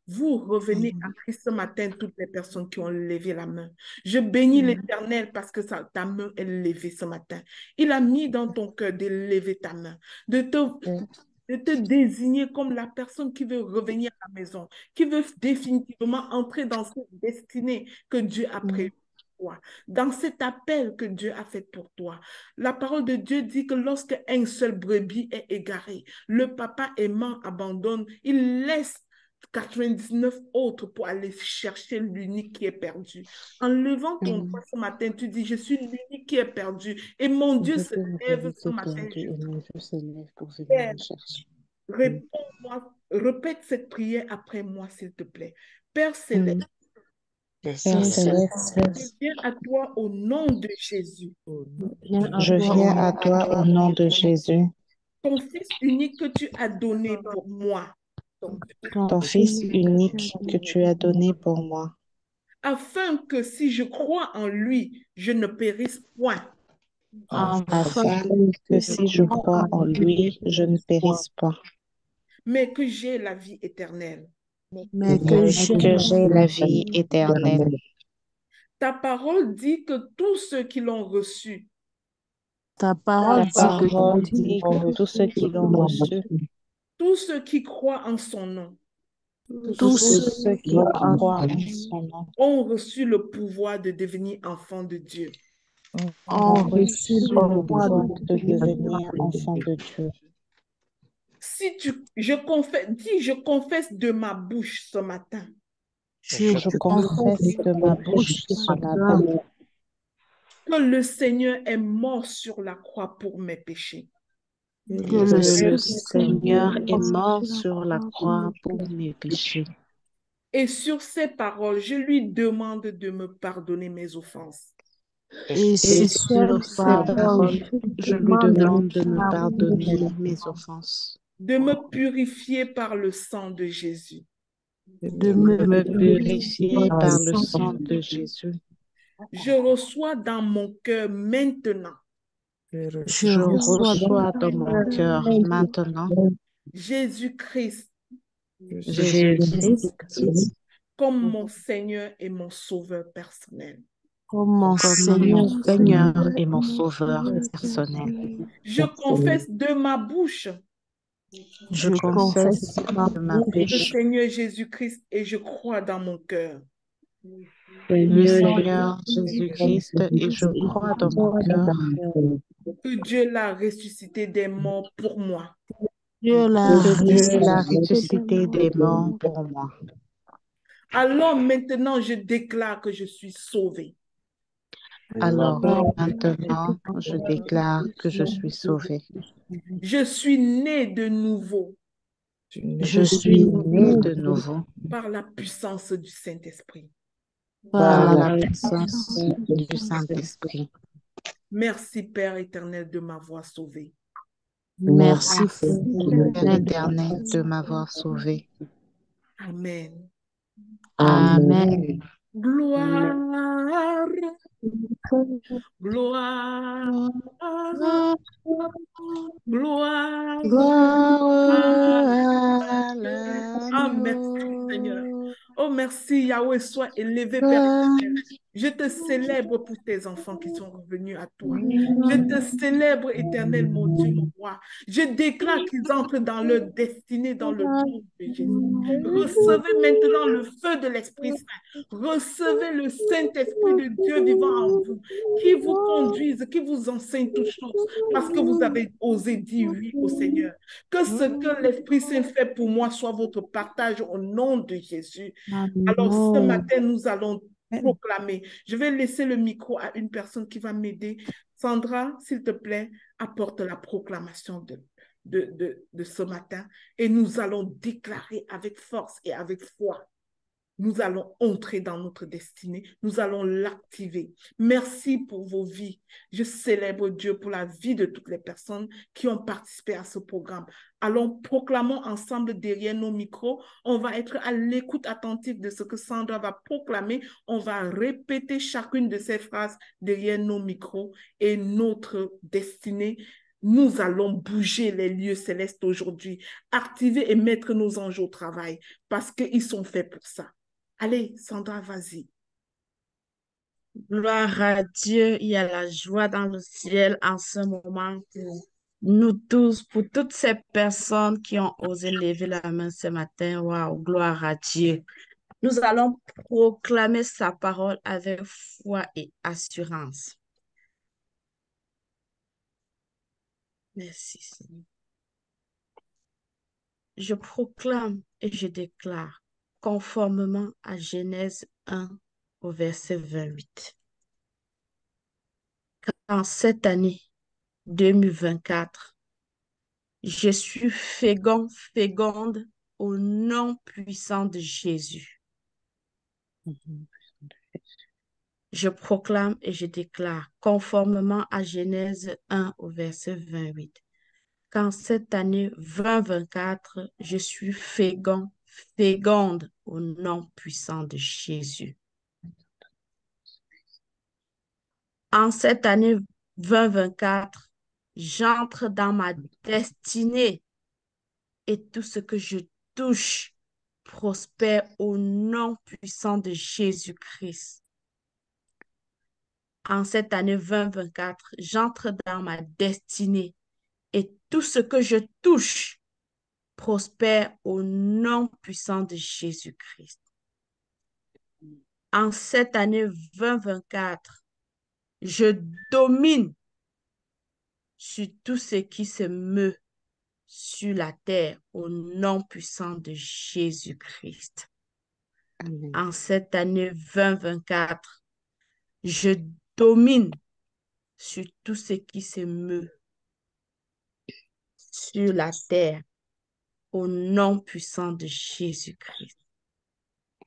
Vous revenez à Christ ce matin, toutes les personnes qui ont levé la main. Je bénis l'Éternel parce que ta main est levée ce matin. Il a mis dans ton cœur de lever ta main, de te désigner comme la personne qui veut revenir à la maison, qui veut définitivement entrer dans cette destinée que Dieu a prévue pour toi, dans cet appel que Dieu a fait pour toi. La parole de Dieu dit que lorsque un seul brebis est égaré, le papa aimant abandonne, il laisse 99 autres pour aller chercher l'unique qui est perdu. En levant ton doigt ce matin, tu dis, je suis l'unique qui est perdu. Et mon Dieu se lève ce matin. Père, réponds-moi, répète cette prière après moi, s'il te plaît. Père Céleste, Père Père Céleste, je Céleste, viens à toi au nom de Jésus, je viens à toi au nom de Jésus, ton Fils unique que tu as donné pour moi, ton Fils unique que tu as donné pour moi, afin que si je crois en lui, je ne périsse point. afin que si je crois en lui, je ne périsse pas, mais que j'ai la vie éternelle. mais que mais j'ai que j'ai la vie éternelle. Ta parole dit que tous ceux qui l'ont reçu, ta Ta parole dit que parole dit que tous ceux qui l'ont reçu, tous ceux qui croient en son nom, tous tous ceux ceux qui croient en son nom, ont reçu le pouvoir de devenir enfants de Dieu. ont ont reçu reçu le le pouvoir pouvoir de de devenir devenir enfants de Dieu. Je confesse de ma bouche ce matin Je confesse de ma bouche ce matin que le Seigneur est mort sur la croix pour mes péchés. que que le le Seigneur Seigneur est mort sur la croix pour mes péchés. Et sur ces paroles, je lui demande de me pardonner mes offenses. et Et c'est sur ces paroles, je lui demande de me pardonner mes offenses, De me purifier par le sang de Jésus. de de me me purifier par le sang de Jésus. Je reçois dans mon cœur maintenant Je reçois dans mon cœur maintenant Jésus-Christ Jésus-Christ comme mon Seigneur et mon Sauveur personnel. comme mon comme mon Seigneur. Seigneur et mon Sauveur personnel. Je confesse de ma bouche Je confesse de ma le bouche Seigneur Jésus-Christ et je crois dans mon cœur le Seigneur Jésus-Christ et je crois dans mon cœur que Dieu l'a ressuscité des morts pour moi. Dieu l'a que Dieu l'a ressuscité. ressuscité des morts pour moi. Alors maintenant, je déclare que je suis sauvée. Alors maintenant, je déclare que je suis sauvée. Je suis née de nouveau Je suis née de nouveau par la puissance du Saint-Esprit. par la puissance du Saint-Esprit. Merci Père éternel de m'avoir sauvée. Merci, Père éternel, de m'avoir sauvée. Amen. Amen. Gloire, gloire, gloire. Gloire à Ah, merci Seigneur. Oh, merci Yahweh, sois élevé Père éternel. Je te célèbre pour tes enfants qui sont revenus à toi. Je te célèbre, éternel, mon Dieu, mon roi. Je déclare qu'ils entrent dans leur destinée, dans le nom de Jésus. Recevez maintenant le feu de l'Esprit Saint. Recevez le Saint-Esprit de Dieu vivant en vous, qui vous conduise, qui vous enseigne toutes choses, parce que vous avez osé dire oui au Seigneur. Que ce que l'Esprit Saint fait pour moi soit votre partage au nom de Jésus. Alors, ce matin, nous allons proclamer. Je vais laisser le micro à une personne qui va m'aider. Sandra, s'il te plaît, apporte la proclamation de ce matin et nous allons déclarer avec force et avec foi. Nous allons entrer dans notre destinée. Nous allons l'activer. Merci pour vos vies. Je célèbre Dieu pour la vie de toutes les personnes qui ont participé à ce programme. Allons, proclamons ensemble derrière nos micros. On va être à l'écoute attentive de ce que Sandra va proclamer. On va répéter chacune de ces phrases derrière nos micros et notre destinée. Nous allons bouger les lieux célestes aujourd'hui, activer et mettre nos anges au travail parce qu'ils sont faits pour ça. Allez, Sandra, vas-y. Gloire à Dieu, il y a la joie dans le ciel en ce moment pour nous tous, pour toutes ces personnes qui ont osé lever la main ce matin. Waouh, gloire à Dieu. Nous allons proclamer sa parole avec foi et assurance. Merci, Seigneur. Je proclame et je déclare, conformément à Genèse 1 au verset 28, qu'en cette année 2024, je suis féconde au nom puissant de Jésus. Je proclame et je déclare, conformément à Genèse 1 au verset 28, qu'en cette année 2024, je suis féconde au nom puissant de Jésus. En cette année 2024, j'entre dans ma destinée et tout ce que je touche prospère au nom puissant de Jésus-Christ. En cette année 2024, j'entre dans ma destinée et tout ce que je touche prospère au nom puissant de Jésus-Christ. En cette année 2024, je domine sur tout ce qui se meut sur la terre au nom puissant de Jésus-Christ. Amen. En cette année 2024, je domine sur tout ce qui se meut sur la terre au nom puissant de Jésus-Christ.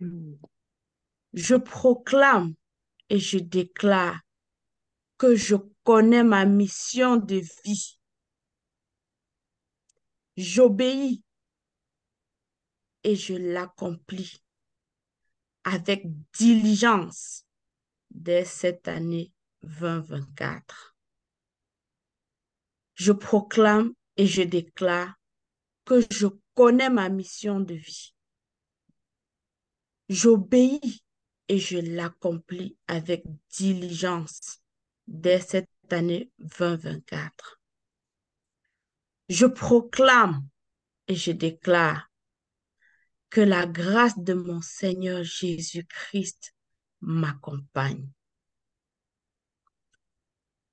Amen. Je proclame et je déclare que je connais ma mission de vie. J'obéis et je l'accomplis avec diligence dès cette année 2024. Je proclame et je déclare que je connais ma mission de vie. J'obéis et je l'accomplis avec diligence dès cette année 2024. Je proclame et je déclare que la grâce de mon Seigneur Jésus-Christ m'accompagne.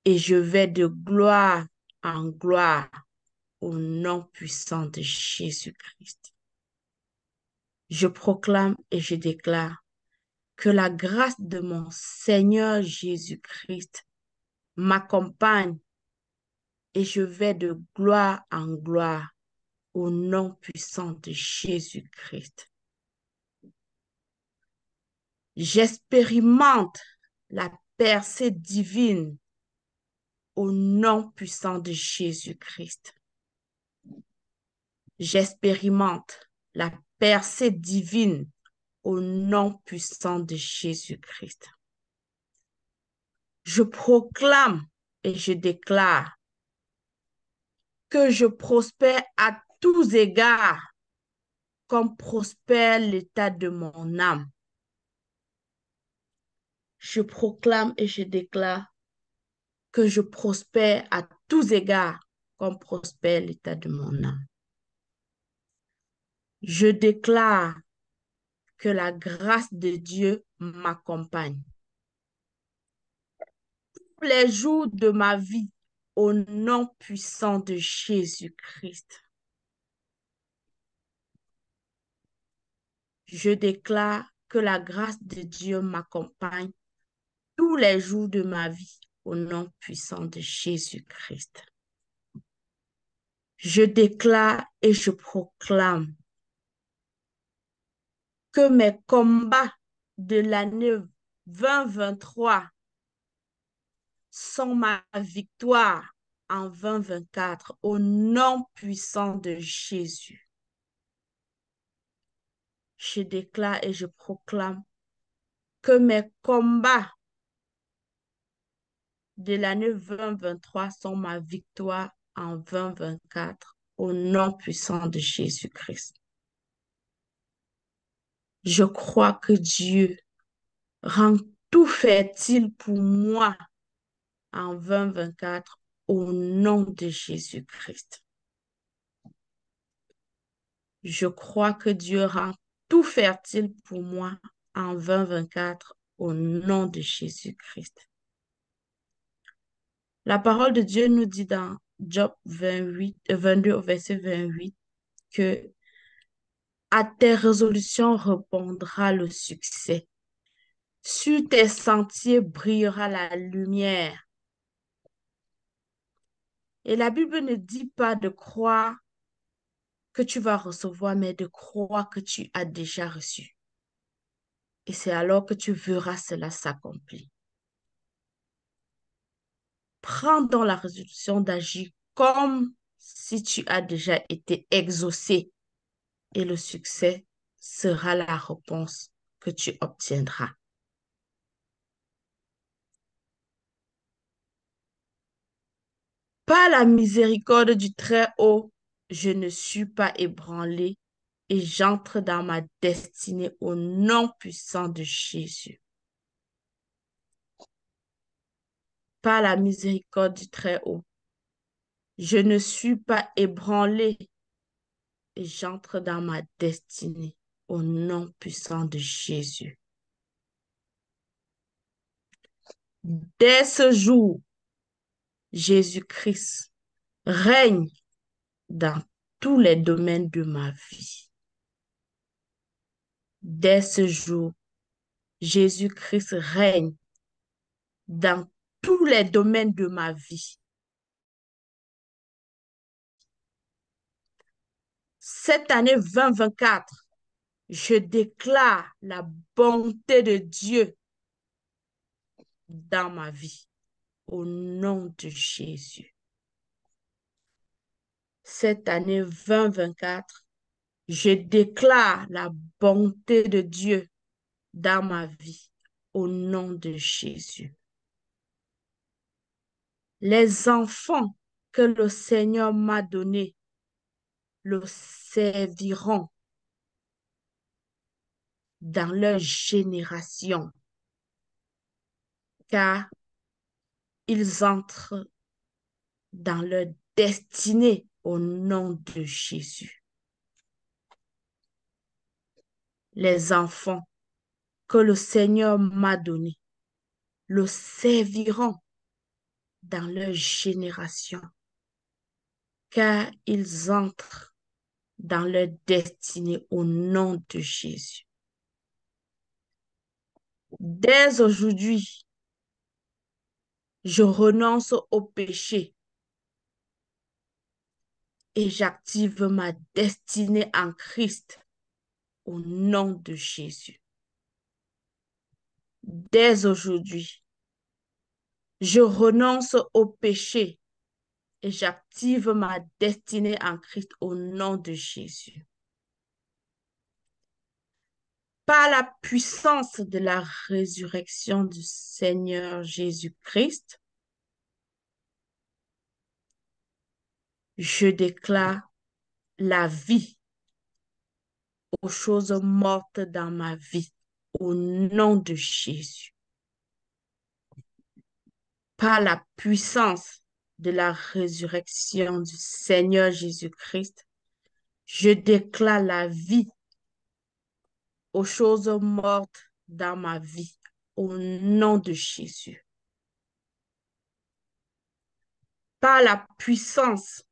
Et je vais de gloire en gloire au nom puissant de Jésus-Christ. Je proclame et je déclare que la grâce de mon Seigneur Jésus-Christ m'accompagne et je vais de gloire en gloire au nom puissant de Jésus-Christ. J'expérimente la percée divine au nom puissant de Jésus-Christ. J'expérimente la percée divine au nom puissant de Jésus-Christ. Je proclame et je déclare que je prospère à tous égards comme prospère l'état de mon âme. Je proclame et je déclare que je prospère à tous égards comme prospère l'état de mon âme. Je déclare que la grâce de Dieu m'accompagne tous les jours de ma vie au nom puissant de Jésus-Christ. Je déclare que la grâce de Dieu m'accompagne tous les jours de ma vie au nom puissant de Jésus-Christ. Je déclare et je proclame que mes combats de l'année 2023 sont ma victoire en 2024 au nom puissant de Jésus. Je déclare et je proclame que mes combats de l'année 2023 sont ma victoire en 2024 au nom puissant de Jésus-Christ. Je crois que Dieu rend tout fertile pour moi en 2024 au nom de Jésus-Christ. Je crois que Dieu rend tout fertile pour moi en 2024 au nom de Jésus-Christ. La parole de Dieu nous dit dans Job 22 au verset 28 que à tes résolutions répondra le succès. Sur tes sentiers brillera la lumière. Et la Bible ne dit pas de croire que tu vas recevoir, mais de croire que tu as déjà reçu. Et c'est alors que tu verras cela s'accomplir. Prends donc la résolution d'agir comme si tu as déjà été exaucé et le succès sera la réponse que tu obtiendras. Par la miséricorde du Très-Haut, je ne suis pas ébranlé et j'entre dans ma destinée au nom puissant de Jésus. Par la miséricorde du Très-Haut, je ne suis pas ébranlé et j'entre dans ma destinée au nom puissant de Jésus. Dès ce jour, Jésus-Christ règne dans tous les domaines de ma vie. Dès ce jour, Jésus-Christ règne dans tous les domaines de ma vie. Cette année 2024, je déclare la bonté de Dieu dans ma vie au nom de Jésus. Cette année 2024, je déclare la bonté de Dieu dans ma vie au nom de Jésus. Les enfants que le Seigneur m'a donnés le serviront dans leur génération, car ils entrent dans leur destinée au nom de Jésus. Les enfants que le Seigneur m'a donnés le serviront dans leur génération, car ils entrent dans leur destinée au nom de Jésus. Dès aujourd'hui, je renonce au péché et j'active ma destinée en Christ au nom de Jésus. Dès aujourd'hui, je renonce au péché et j'active ma destinée en Christ au nom de Jésus. Par la puissance de la résurrection du Seigneur Jésus-Christ, je déclare la vie aux choses mortes dans ma vie au nom de Jésus. Par la puissance de la résurrection du Seigneur Jésus-Christ, je déclare la vie aux choses mortes dans ma vie au nom de Jésus. Par la puissance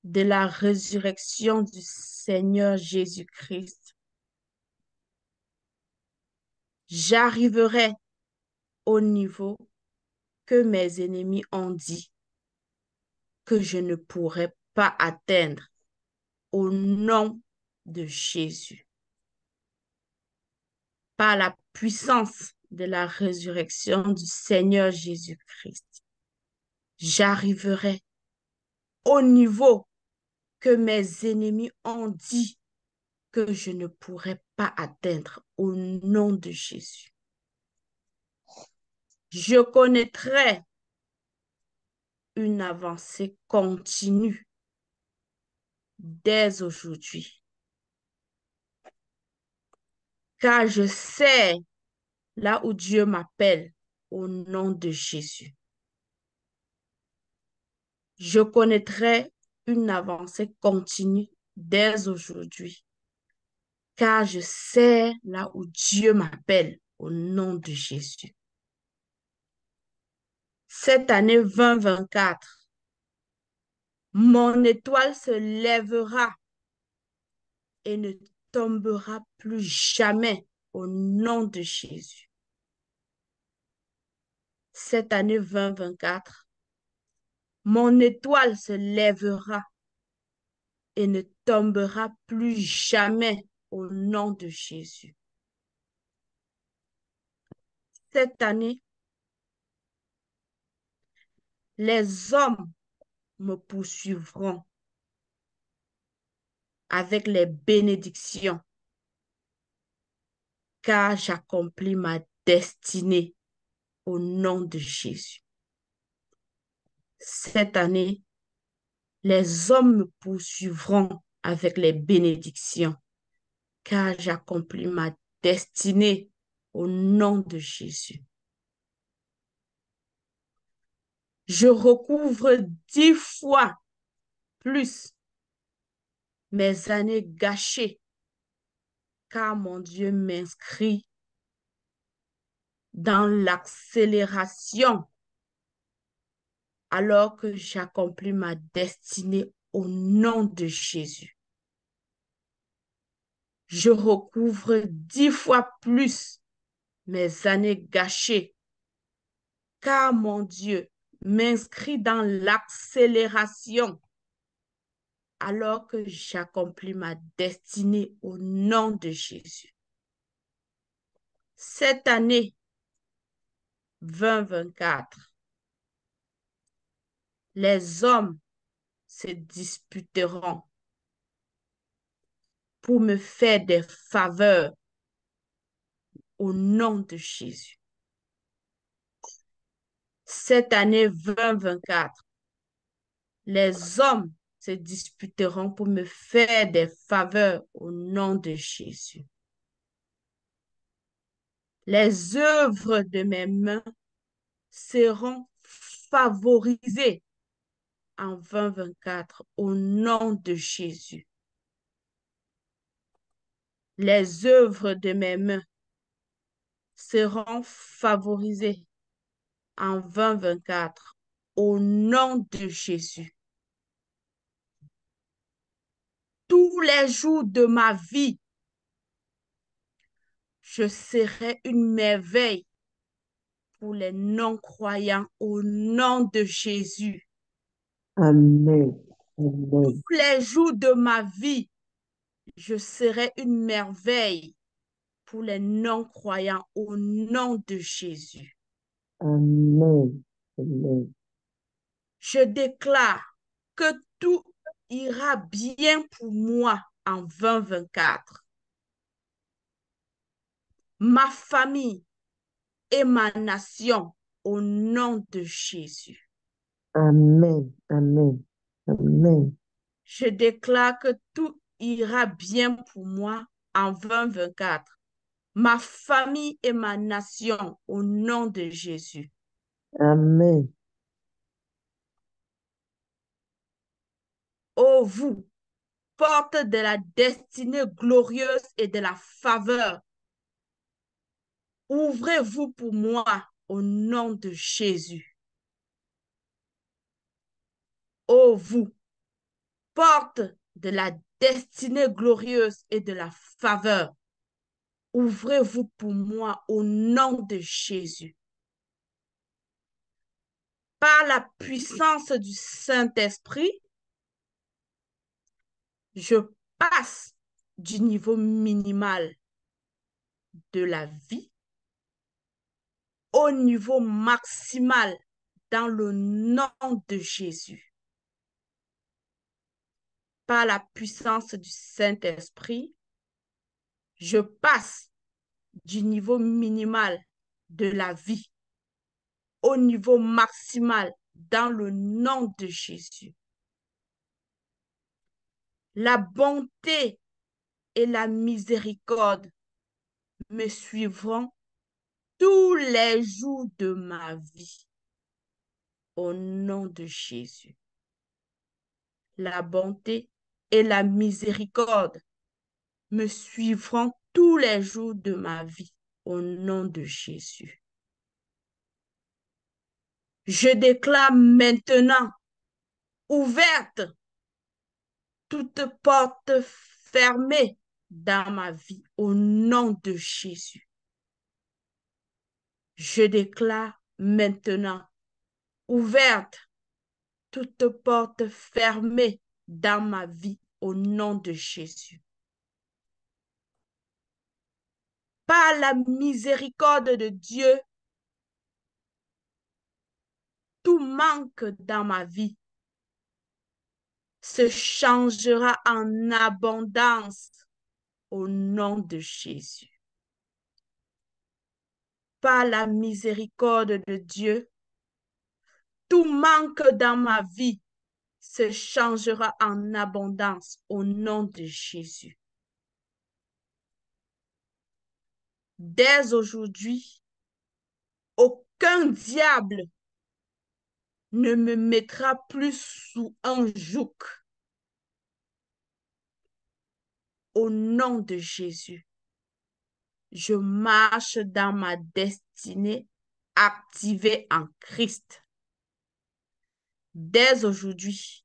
de la résurrection du Seigneur Jésus-Christ, j'arriverai au niveau que mes ennemis ont dit que je ne pourrais pas atteindre au nom de Jésus. Par la puissance de la résurrection du Seigneur Jésus-Christ, j'arriverai au niveau que mes ennemis ont dit que je ne pourrais pas atteindre au nom de Jésus. Je connaîtrai une avancée continue dès aujourd'hui, car je sais là où Dieu m'appelle au nom de Jésus. Je connaîtrai une avancée continue dès aujourd'hui, car je sais là où Dieu m'appelle au nom de Jésus. Cette année 2024, mon étoile se lèvera et ne tombera plus jamais au nom de Jésus. Cette année 2024, mon étoile se lèvera et ne tombera plus jamais au nom de Jésus. Cette année, les hommes me poursuivront avec les bénédictions, car j'accomplis ma destinée au nom de Jésus. Cette année, les hommes me poursuivront avec les bénédictions, car j'accomplis ma destinée au nom de Jésus. Je recouvre 10 fois plus mes années gâchées, car mon Dieu m'inscrit dans l'accélération alors que j'accomplis ma destinée au nom de Jésus. Je recouvre 10 fois plus mes années gâchées, car mon Dieu m'inscrit dans l'accélération alors que j'accomplis ma destinée au nom de Jésus. Cette année 2024, les hommes se disputeront pour me faire des faveurs au nom de Jésus. Cette année 2024, les hommes se disputeront pour me faire des faveurs au nom de Jésus. Les œuvres de mes mains seront favorisées en 2024 au nom de Jésus. Les œuvres de mes mains seront favorisées en 2024 au nom de Jésus. Tous les jours de ma vie, je serai une merveille pour les non-croyants au nom de Jésus. Amen. Amen. Tous les jours de ma vie, je serai une merveille pour les non-croyants au nom de Jésus. Amen. Amen. Je déclare que tout ira bien pour moi en 2024. Ma famille et ma nation au nom de Jésus. Amen. Amen. Amen. Je déclare que tout ira bien pour moi en 2024. Ma famille et ma nation au nom de Jésus. Amen. Ô vous, porte de la destinée glorieuse et de la faveur, ouvrez-vous pour moi au nom de Jésus. Ô vous, porte de la destinée glorieuse et de la faveur, ouvrez-vous pour moi au nom de Jésus. Par la puissance du Saint-Esprit, je passe du niveau minimal de la vie au niveau maximal dans le nom de Jésus. Par la puissance du Saint-Esprit, je passe du niveau minimal de la vie au niveau maximal dans le nom de Jésus. La bonté et la miséricorde me suivront tous les jours de ma vie au nom de Jésus. La bonté et la miséricorde me suivront tous les jours de ma vie au nom de Jésus. Je déclare maintenant ouverte toute porte fermée dans ma vie au nom de Jésus. Je déclare maintenant ouverte toute porte fermée dans ma vie au nom de Jésus. Par la miséricorde de Dieu, tout manque dans ma vie se changera en abondance au nom de Jésus. Par la miséricorde de Dieu, tout manque dans ma vie se changera en abondance au nom de Jésus. Dès aujourd'hui, aucun diable ne me mettra plus sous un joug. Au nom de Jésus, je marche dans ma destinée activée en Christ. Dès aujourd'hui,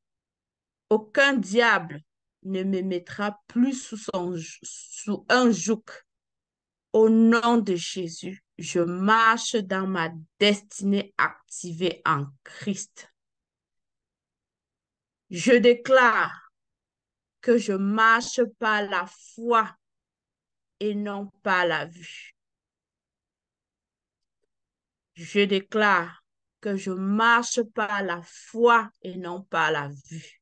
aucun diable ne me mettra plus sous un joug. Au nom de Jésus, je marche dans ma destinée activée en Christ. Je déclare que je marche par la foi et non par la vue. Je déclare que je marche par la foi et non par la vue.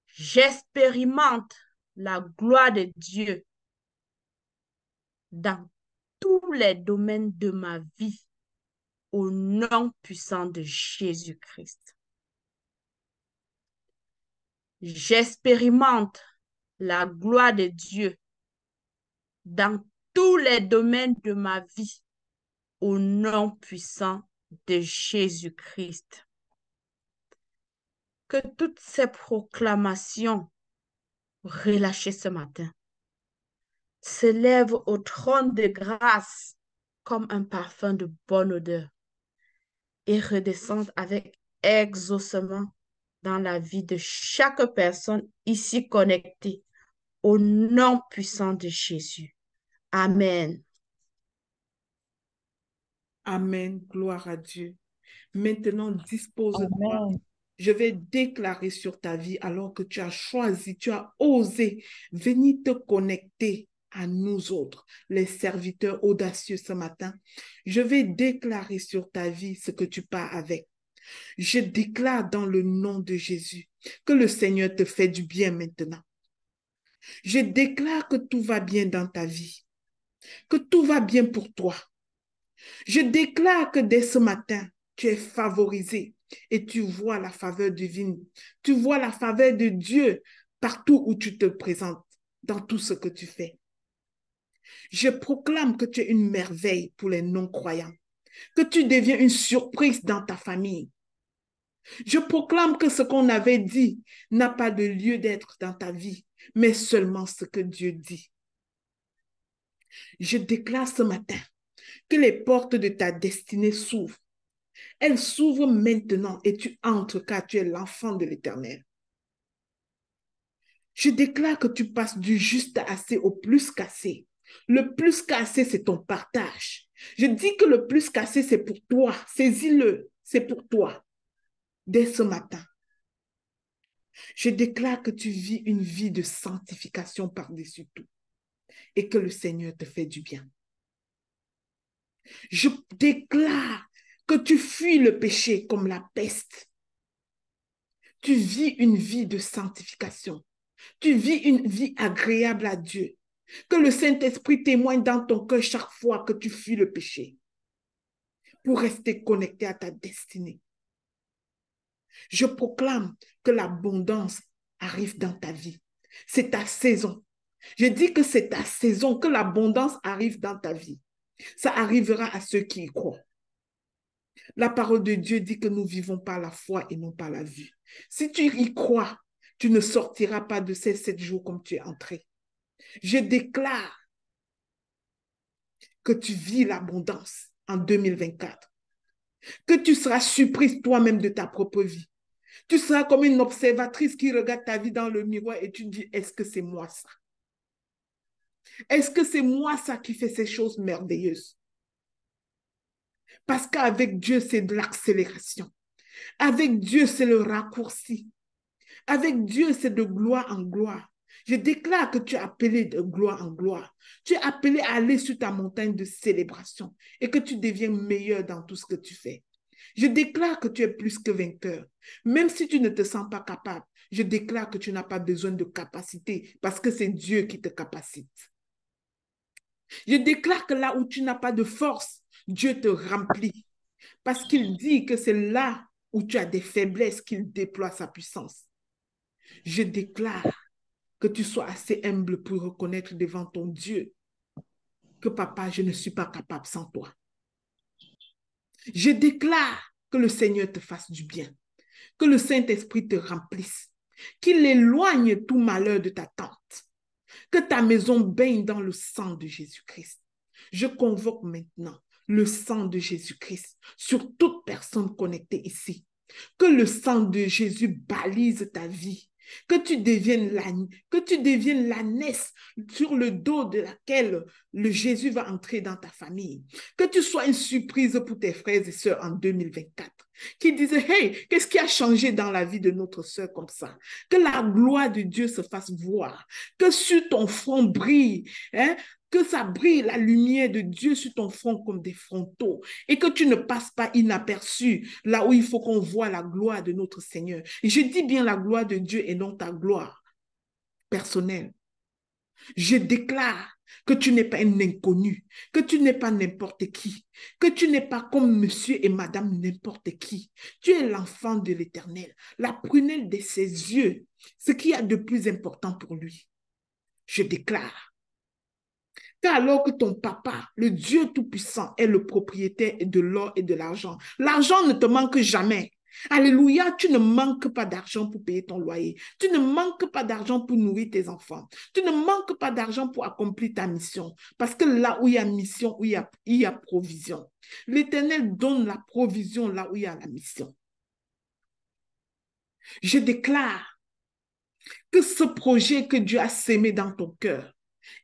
J'expérimente la gloire de Dieu dans tous les domaines de ma vie au nom puissant de Jésus-Christ. J'expérimente la gloire de Dieu dans tous les domaines de ma vie au nom puissant de Jésus-Christ. Que toutes ces proclamations relâchées ce matin s'élèvent au trône de grâce comme un parfum de bonne odeur et redescendent avec exaucement dans la vie de chaque personne ici connectée au nom puissant de Jésus. Amen. Amen. Gloire à Dieu. Maintenant, dispose-toi. Amen. Je vais déclarer sur ta vie alors que tu as choisi, tu as osé venir te connecter à nous autres, les serviteurs audacieux ce matin. Je vais déclarer sur ta vie ce que tu pars avec. Je déclare dans le nom de Jésus que le Seigneur te fait du bien maintenant. Je déclare que tout va bien dans ta vie, que tout va bien pour toi. Je déclare que dès ce matin, tu es favorisé et tu vois la faveur divine. Tu vois la faveur de Dieu partout où tu te présentes, dans tout ce que tu fais. Je proclame que tu es une merveille pour les non-croyants, que tu deviens une surprise dans ta famille. Je proclame que ce qu'on avait dit n'a pas de lieu d'être dans ta vie, mais seulement ce que Dieu dit. Je déclare ce matin que les portes de ta destinée s'ouvrent. Elles s'ouvrent maintenant et tu entres car tu es l'enfant de l'Éternel. Je déclare que tu passes du juste assez au plus qu'assez. Le plus qu'assez, c'est ton partage. Je dis que le plus qu'assez, c'est pour toi. Saisis-le, c'est pour toi. Dès ce matin, je déclare que tu vis une vie de sanctification par-dessus tout et que le Seigneur te fait du bien. Je déclare que tu fuis le péché comme la peste. Tu vis une vie de sanctification. Tu vis une vie agréable à Dieu. Que le Saint-Esprit témoigne dans ton cœur chaque fois que tu fuis le péché pour rester connecté à ta destinée. Je proclame que l'abondance arrive dans ta vie. C'est ta saison. Je dis que c'est ta saison, que l'abondance arrive dans ta vie. Ça arrivera à ceux qui y croient. La parole de Dieu dit que nous vivons par la foi et non par la vue. Si tu y crois, tu ne sortiras pas de ces 7 jours comme tu es entré. Je déclare que tu vis l'abondance en 2024. Que tu seras surprise toi-même de ta propre vie. Tu seras comme une observatrice qui regarde ta vie dans le miroir et tu dis, est-ce que c'est moi ça? Est-ce que c'est moi ça qui fait ces choses merveilleuses? Parce qu'avec Dieu, c'est de l'accélération. Avec Dieu, c'est le raccourci. Avec Dieu, c'est de gloire en gloire. Je déclare que tu es appelé de gloire en gloire. Tu es appelé à aller sur ta montagne de célébration et que tu deviens meilleur dans tout ce que tu fais. Je déclare que tu es plus que vainqueur. Même si tu ne te sens pas capable, je déclare que tu n'as pas besoin de capacité parce que c'est Dieu qui te capacite. Je déclare que là où tu n'as pas de force, Dieu te remplit. Parce qu'il dit que c'est là où tu as des faiblesses qu'il déploie sa puissance. Je déclare que tu sois assez humble pour reconnaître devant ton Dieu que papa, je ne suis pas capable sans toi. Je déclare que le Seigneur te fasse du bien, que le Saint-Esprit te remplisse, qu'il éloigne tout malheur de ta tente, que ta maison baigne dans le sang de Jésus-Christ. Je convoque maintenant le sang de Jésus-Christ sur toute personne connectée ici. Que le sang de Jésus balise ta vie. Que tu deviennes l'ânesse sur le dos de laquelle le Jésus va entrer dans ta famille. Que tu sois une surprise pour tes frères et sœurs en 2024. Qui disent, hey, qu'est-ce qui a changé dans la vie de notre sœur comme ça? Que la gloire de Dieu se fasse voir. Que sur ton front brille, hein, que ça brille la lumière de Dieu sur ton front comme des frontaux et que tu ne passes pas inaperçu là où il faut qu'on voit la gloire de notre Seigneur. Et je dis bien la gloire de Dieu et non ta gloire personnelle. Je déclare que tu n'es pas un inconnu, que tu n'es pas n'importe qui, que tu n'es pas comme monsieur et madame n'importe qui. Tu es l'enfant de l'Éternel, la prunelle de ses yeux, ce qu'il y a de plus important pour lui. Je déclare alors que ton papa, le Dieu Tout-Puissant, est le propriétaire de l'or et de l'argent. L'argent ne te manque jamais. Alléluia, tu ne manques pas d'argent pour payer ton loyer. Tu ne manques pas d'argent pour nourrir tes enfants. Tu ne manques pas d'argent pour accomplir ta mission. Parce que là où il y a mission, il y a provision. L'Éternel donne la provision là où il y a la mission. Je déclare que ce projet que Dieu a sémé dans ton cœur,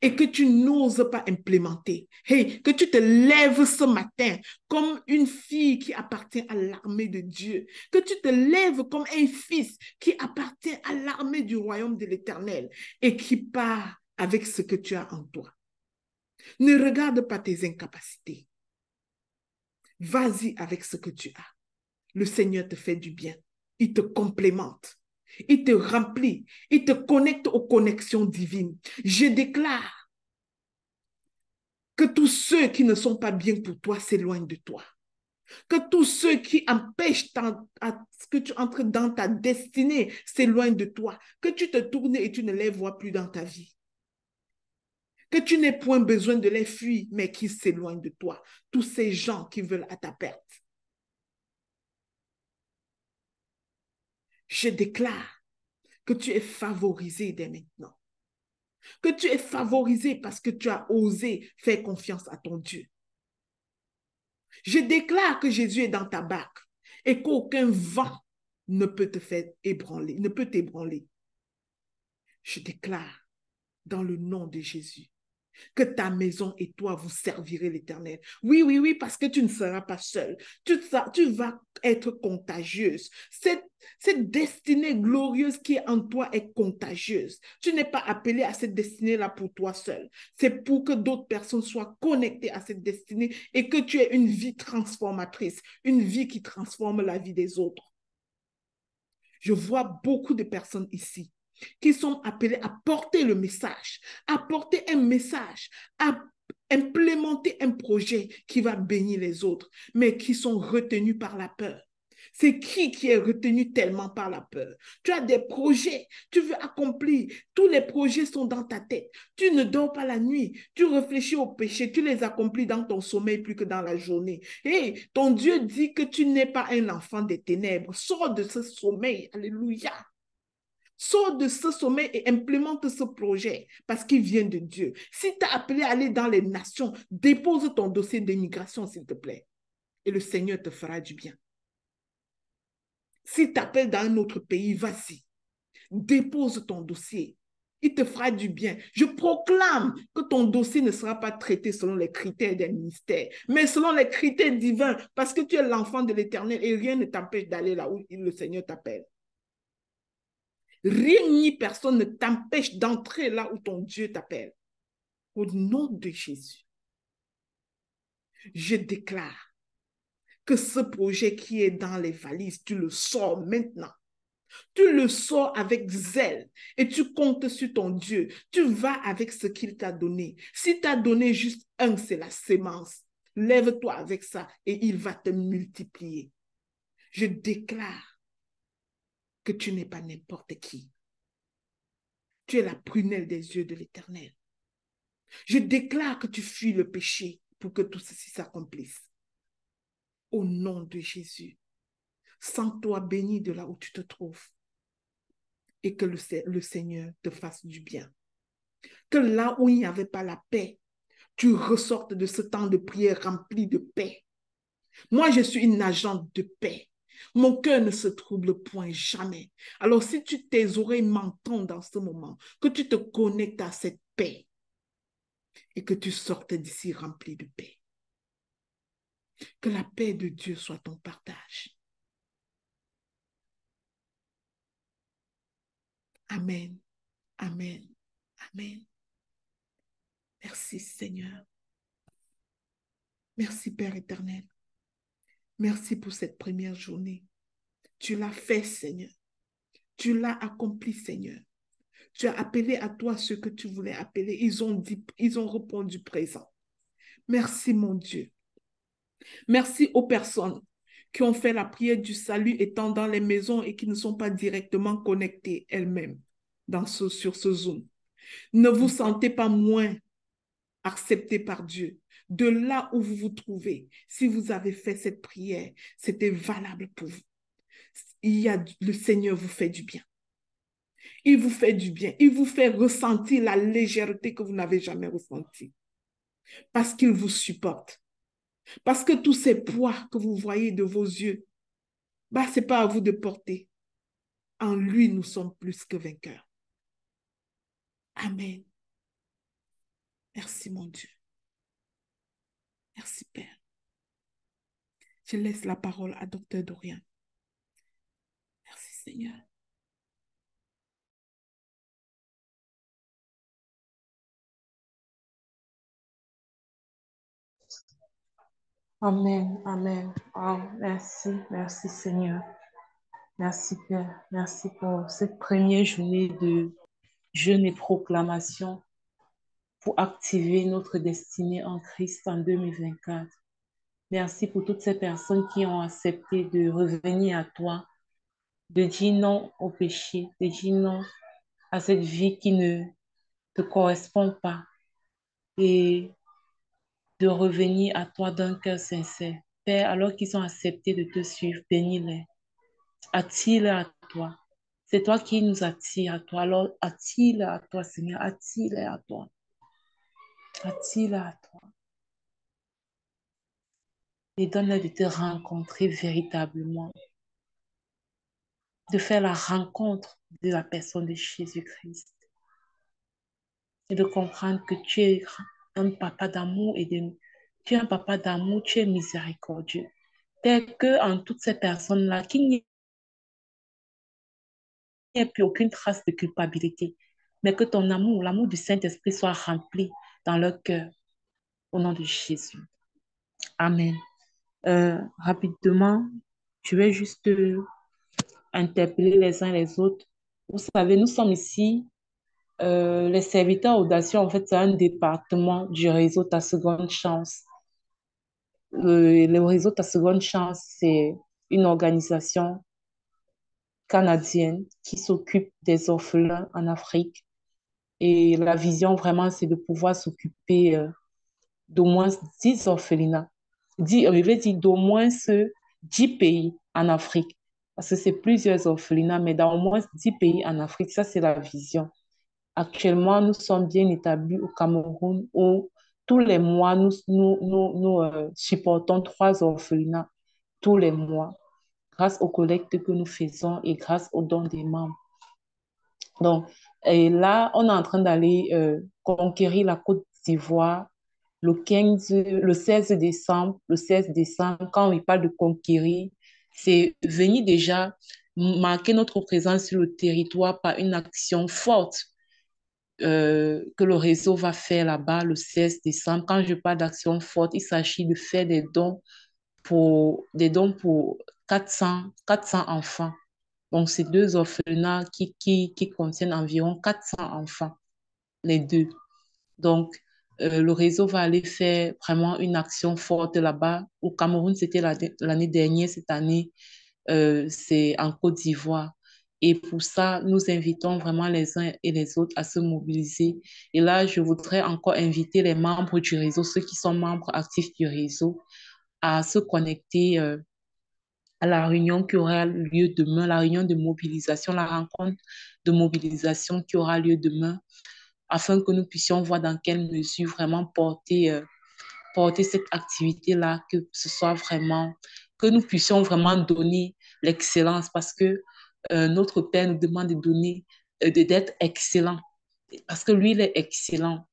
et que tu n'oses pas implémenter. Hey, que tu te lèves ce matin comme une fille qui appartient à l'armée de Dieu. Que tu te lèves comme un fils qui appartient à l'armée du royaume de l'Éternel et qui part avec ce que tu as en toi. Ne regarde pas tes incapacités. Vas-y avec ce que tu as. Le Seigneur te fait du bien. Il te complémente. Il te remplit, il te connecte aux connexions divines. Je déclare que tous ceux qui ne sont pas bien pour toi s'éloignent de toi. Que tous ceux qui empêchent que tu entres dans ta destinée s'éloignent de toi. Que tu te tournes et tu ne les vois plus dans ta vie. Que tu n'aies point besoin de les fuir, mais qu'ils s'éloignent de toi. Tous ces gens qui veulent à ta perte. Je déclare que tu es favorisé dès maintenant. Que tu es favorisé parce que tu as osé faire confiance à ton Dieu. Je déclare que Jésus est dans ta barque et qu'aucun vent ne peut te faire ébranler, ne peut t'ébranler. Je déclare dans le nom de Jésus que ta maison et toi vous servirez l'Éternel. Oui, oui, oui, parce que tu ne seras pas seul. Tu vas être contagieuse. Cette destinée glorieuse qui est en toi est contagieuse. Tu n'es pas appelé à cette destinée-là pour toi seul. C'est pour que d'autres personnes soient connectées à cette destinée et que tu aies une vie transformatrice, une vie qui transforme la vie des autres. Je vois beaucoup de personnes ici qui sont appelés à porter le message, à porter un message, à implémenter un projet qui va bénir les autres, mais qui sont retenus par la peur. C'est qui est retenu tellement par la peur? Tu as des projets, tu veux accomplir, tous les projets sont dans ta tête. Tu ne dors pas la nuit, tu réfléchis aux péchés, tu les accomplis dans ton sommeil plus que dans la journée. Et ton Dieu dit que tu n'es pas un enfant des ténèbres. Sors de ce sommeil, alléluia. Sors de ce sommeil et implémente ce projet parce qu'il vient de Dieu. Si tu as appelé à aller dans les nations, dépose ton dossier d'immigration, s'il te plaît. Et le Seigneur te fera du bien. Si tu appelles dans un autre pays, vas-y. Dépose ton dossier. Il te fera du bien. Je proclame que ton dossier ne sera pas traité selon les critères des ministères, mais selon les critères divins, parce que tu es l'enfant de l'Éternel et rien ne t'empêche d'aller là où le Seigneur t'appelle. Rien ni personne ne t'empêche d'entrer là où ton Dieu t'appelle. Au nom de Jésus, je déclare que ce projet qui est dans les valises, tu le sors maintenant. Tu le sors avec zèle et tu comptes sur ton Dieu. Tu vas avec ce qu'il t'a donné. Si t'a donné juste un, c'est la sémence. Lève-toi avec ça et il va te multiplier. Je déclare que tu n'es pas n'importe qui. Tu es la prunelle des yeux de l'Éternel. Je déclare que tu fuis le péché pour que tout ceci s'accomplisse. Au nom de Jésus, sens-toi béni de là où tu te trouves et que le Seigneur te fasse du bien. Que là où il n'y avait pas la paix, tu ressortes de ce temps de prière rempli de paix. Moi, je suis une agente de paix. Mon cœur ne se trouble point jamais. Alors, si tes oreilles m'entendent dans ce moment, que tu te connectes à cette paix et que tu sortes d'ici rempli de paix. Que la paix de Dieu soit ton partage. Amen, amen, amen. Merci Seigneur. Merci Père éternel. Merci pour cette première journée. Tu l'as fait Seigneur. Tu l'as accompli Seigneur. Tu as appelé à toi ceux que tu voulais appeler. Ils ont répondu présent. Merci mon Dieu. Merci aux personnes qui ont fait la prière du salut étant dans les maisons et qui ne sont pas directement connectées elles-mêmes sur ce Zoom. Ne vous sentez pas moins accepté par Dieu. De là où vous vous trouvez, si vous avez fait cette prière, c'était valable pour vous. Le Seigneur vous fait du bien. Il vous fait du bien. Il vous fait ressentir la légèreté que vous n'avez jamais ressentie. Parce qu'il vous supporte. Parce que tous ces poids que vous voyez de vos yeux, ce n'est pas à vous de porter. En lui, nous sommes plus que vainqueurs. Amen. Merci mon Dieu. Merci Père. Je laisse la parole à Dr. Dorian. Merci Seigneur. Amen, amen. Oh, merci, merci Seigneur. Merci Père, merci pour cette première journée de jeûne et proclamation pour activer notre destinée en Christ en 2024. Merci pour toutes ces personnes qui ont accepté de revenir à toi, de dire non au péché, de dire non à cette vie qui ne te correspond pas et de revenir à toi d'un cœur sincère. Père, alors qu'ils ont accepté de te suivre, bénis-les. Attire-les à toi. C'est toi qui nous attires à toi. Alors attire-les à toi, Seigneur. Attire-les à toi. Attire-les à toi. Et donne-leur de te rencontrer véritablement. De faire la rencontre de la personne de Jésus-Christ. Et de comprendre que tu es un papa d'amour tu es un papa d'amour, tu es miséricordieux. Tel que en toutes ces personnes-là, qu'il n'y ait plus aucune trace de culpabilité, mais que ton amour, l'amour du Saint-Esprit soit rempli dans leur cœur. Au nom de Jésus. Amen. Rapidement, je vais juste interpeller les uns les autres. Vous savez, nous sommes ici, les serviteurs audacieux, en fait, c'est un département du réseau Ta Seconde Chance. Le réseau Ta Seconde Chance, c'est une organisation canadienne qui s'occupe des orphelins en Afrique. Et la vision, vraiment, c'est de pouvoir s'occuper d'au moins 10 orphelinats. Je vais dire d'au moins 10 pays en Afrique. Parce que c'est plusieurs orphelinats, mais dans au moins 10 pays en Afrique. Ça, c'est la vision. Actuellement, nous sommes bien établis au Cameroun où tous les mois, nous supportons 3 orphelinats tous les mois grâce aux collectes que nous faisons et grâce aux dons des membres. Donc, et là, on est en train d'aller conquérir la Côte d'Ivoire le 16 décembre. Le 16 décembre, quand on parle de conquérir, c'est venir déjà marquer notre présence sur le territoire par une action forte que le réseau va faire là-bas le 16 décembre. Quand je parle d'action forte, il s'agit de faire des dons pour 400 enfants. Donc, c'est 2 orphelinats qui contiennent environ 400 enfants, les deux. Donc, le réseau va aller faire vraiment une action forte là-bas. Au Cameroun, c'était l'année dernière, cette année, c'est en Côte d'Ivoire. Et pour ça, nous invitons vraiment les uns et les autres à se mobiliser. Et là, je voudrais encore inviter les membres du réseau, ceux qui sont membres actifs du réseau, à se connecter à la réunion qui aura lieu demain, la réunion de mobilisation, la rencontre de mobilisation qui aura lieu demain, afin que nous puissions voir dans quelle mesure vraiment porter cette activité-là, que ce soit vraiment, que nous puissions vraiment donner l'excellence, parce que notre Père nous demande de donner, d'être excellent, parce que lui, il est excellent.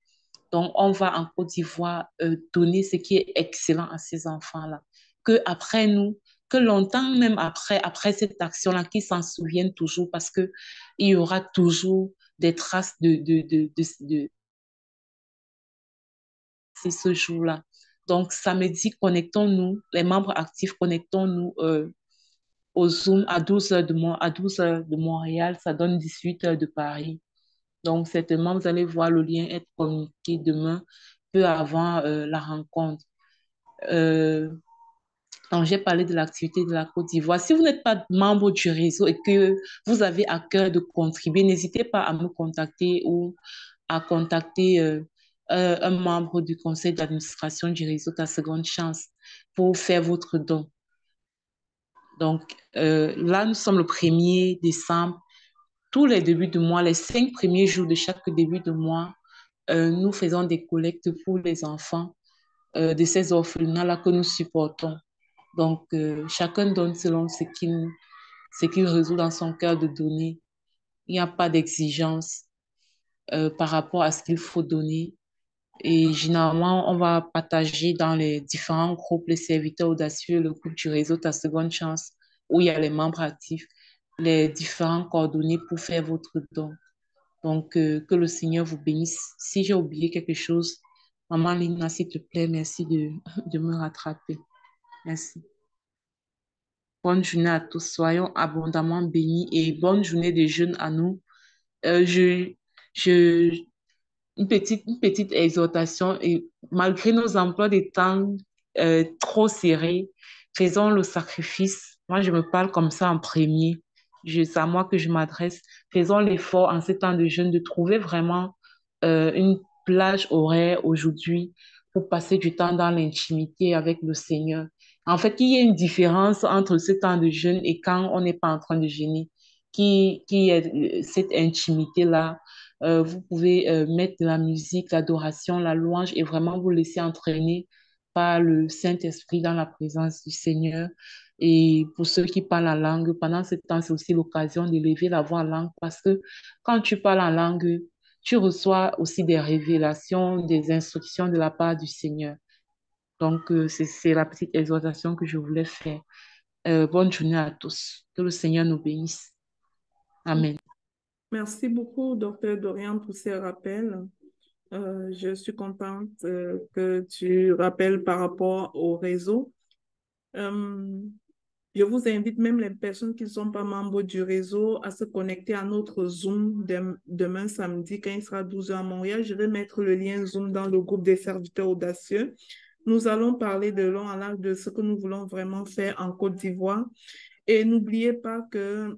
Donc, on va en Côte d'Ivoire donner ce qui est excellent à ces enfants-là. Que après nous, que longtemps même après cette action-là, qu'ils s'en souviennent toujours, parce qu'il y aura toujours des traces de ce jour-là. Donc, samedi, connectons-nous, les membres actifs, connectons-nous au Zoom à 12 heures à 12 heures de Montréal, ça donne 18 heures de Paris. Donc, certainement, vous allez voir le lien être communiqué demain, peu avant la rencontre. Donc, j'ai parlé de l'activité de la Côte d'Ivoire. Si vous n'êtes pas membre du réseau et que vous avez à cœur de contribuer, n'hésitez pas à me contacter ou à contacter un membre du conseil d'administration du réseau Ta Seconde Chance pour faire votre don. Donc, là, nous sommes le 1er décembre. Tous les débuts de mois, les 5 premiers jours de chaque début de mois, nous faisons des collectes pour les enfants de ces orphelinats-là que nous supportons. Donc, chacun donne selon ce qu'il résout dans son cœur de donner. Il n'y a pas d'exigence par rapport à ce qu'il faut donner. Et généralement, on va partager dans les différents groupes, les serviteurs audacieux, le groupe du réseau Ta Seconde Chance, où il y a les membres actifs, les différents coordonnées pour faire votre don. Donc, que le Seigneur vous bénisse. Si j'ai oublié quelque chose, Maman Lina, s'il te plaît, merci de me rattraper. Merci. Bonne journée à tous. Soyons abondamment bénis et bonne journée de jeûne à nous. Euh, je, je, une petite exhortation et malgré nos emplois de temps trop serrés, faisons le sacrifice. Moi, je me parle comme ça en premier. C'est à moi que je m'adresse. Faisons l'effort en ces temps de jeûne de trouver vraiment une plage horaire aujourd'hui pour passer du temps dans l'intimité avec le Seigneur. En fait, il y a une différence entre ce temps de jeûne et quand on n'est pas en train de jeûner, qui est cette intimité-là. Vous pouvez mettre de la musique, l'adoration, la louange et vraiment vous laisser entraîner par le Saint-Esprit dans la présence du Seigneur. Et pour ceux qui parlent en langue, pendant ce temps, c'est aussi l'occasion d'élever la voix en langue parce que quand tu parles en langue, tu reçois aussi des révélations, des instructions de la part du Seigneur. Donc, c'est la petite exhortation que je voulais faire. Bonne journée à tous. Que le Seigneur nous bénisse. Amen. Merci beaucoup, docteur Dorian, pour ces rappels. Je suis contente que tu rappelles par rapport au réseau. Je vous invite même les personnes qui ne sont pas membres du réseau à se connecter à notre Zoom demain samedi quand il sera 12 heures à Montréal. Je vais mettre le lien Zoom dans le groupe des serviteurs audacieux. Nous allons parler de long en large de ce que nous voulons vraiment faire en Côte d'Ivoire. Et n'oubliez pas que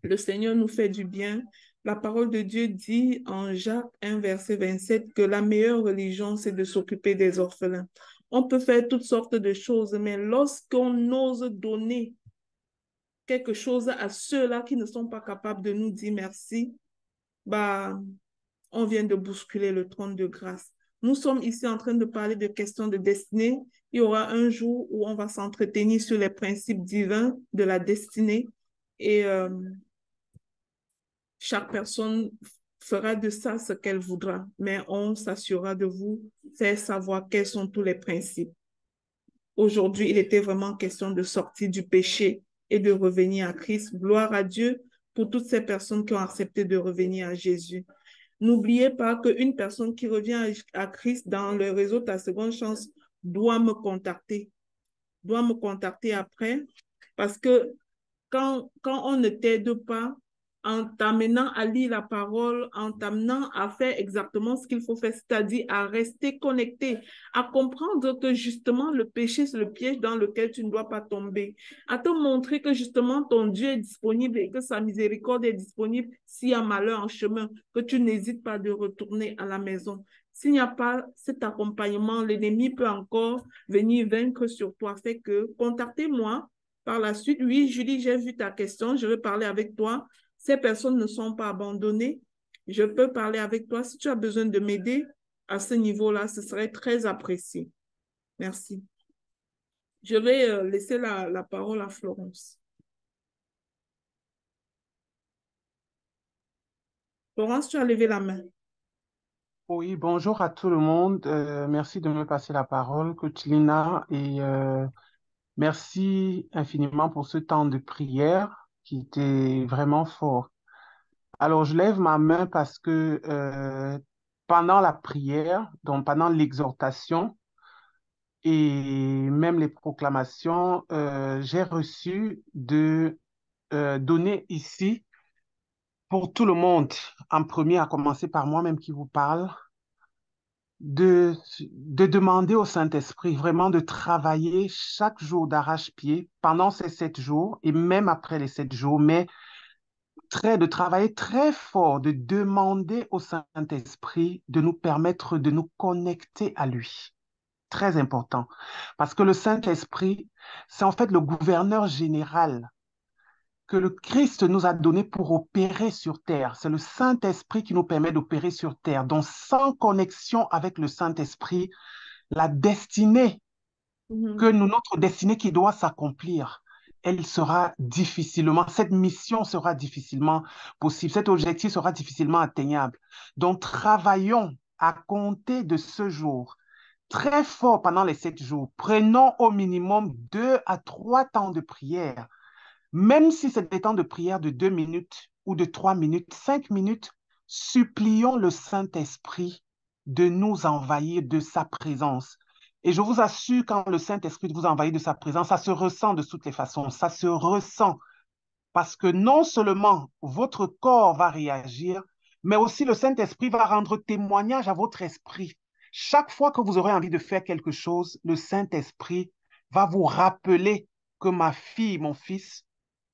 le Seigneur nous fait du bien. La parole de Dieu dit en Jacques 1, verset 27, que la meilleure religion, c'est de s'occuper des orphelins. On peut faire toutes sortes de choses, mais lorsqu'on ose donner quelque chose à ceux-là qui ne sont pas capables de nous dire merci, bah, on vient de bousculer le trône de grâce. Nous sommes ici en train de parler de questions de destinée. Il y aura un jour où on va s'entretenir sur les principes divins de la destinée et chaque personne fera de ça ce qu'elle voudra, mais on s'assurera de vous faire savoir quels sont tous les principes. Aujourd'hui, il était vraiment question de sortir du péché et de revenir à Christ. Gloire à Dieu pour toutes ces personnes qui ont accepté de revenir à Jésus. N'oubliez pas qu'une personne qui revient à Christ dans le réseau Ta Seconde Chance doit me contacter après, parce que quand on ne t'aide pas, en t'amenant à lire la parole, en t'amenant à faire exactement ce qu'il faut faire, c'est-à-dire à rester connecté, à comprendre que justement le péché, c'est le piège dans lequel tu ne dois pas tomber, à te montrer que justement ton Dieu est disponible et que sa miséricorde est disponible s'il y a malheur en chemin, que tu n'hésites pas de retourner à la maison. S'il n'y a pas cet accompagnement, l'ennemi peut encore venir vaincre sur toi. Fait que contactez-moi par la suite. Oui, Julie, j'ai vu ta question, je veux parler avec toi. Ces personnes ne sont pas abandonnées. Je peux parler avec toi. Si tu as besoin de m'aider à ce niveau-là, ce serait très apprécié. Merci. Je vais laisser la parole à Florence. Florence, tu as levé la main. Oui, bonjour à tout le monde. Merci de me passer la parole, Coach Lina, et merci infiniment pour ce temps de prière qui était vraiment fort. Alors, je lève ma main parce que pendant la prière, donc pendant l'exhortation et même les proclamations, j'ai reçu de donner ici pour tout le monde, en premier, à commencer par moi-même qui vous parle, de demander au Saint-Esprit vraiment de travailler chaque jour d'arrache-pied pendant ces 7 jours et même après les 7 jours, mais de travailler très fort, de demander au Saint-Esprit de nous permettre de nous connecter à lui. Très important. Parce que le Saint-Esprit, c'est en fait le gouverneur général que le Christ nous a donné pour opérer sur terre. C'est le Saint-Esprit qui nous permet d'opérer sur terre. Donc, sans connexion avec le Saint-Esprit, la destinée notre destinée qui doit s'accomplir, cette mission sera difficilement possible, cet objectif sera difficilement atteignable. Donc, travaillons à compter de ce jour très fort pendant les 7 jours. Prenons au minimum 2 à 3 temps de prière. Même si c'est des temps de prière de 2 minutes ou de 3 minutes, 5 minutes, supplions le Saint-Esprit de nous envahir de sa présence. Et je vous assure, quand le Saint-Esprit vous envahit de sa présence, ça se ressent de toutes les façons. Ça se ressent parce que non seulement votre corps va réagir, mais aussi le Saint-Esprit va rendre témoignage à votre esprit. Chaque fois que vous aurez envie de faire quelque chose, le Saint-Esprit va vous rappeler que ma fille, mon fils,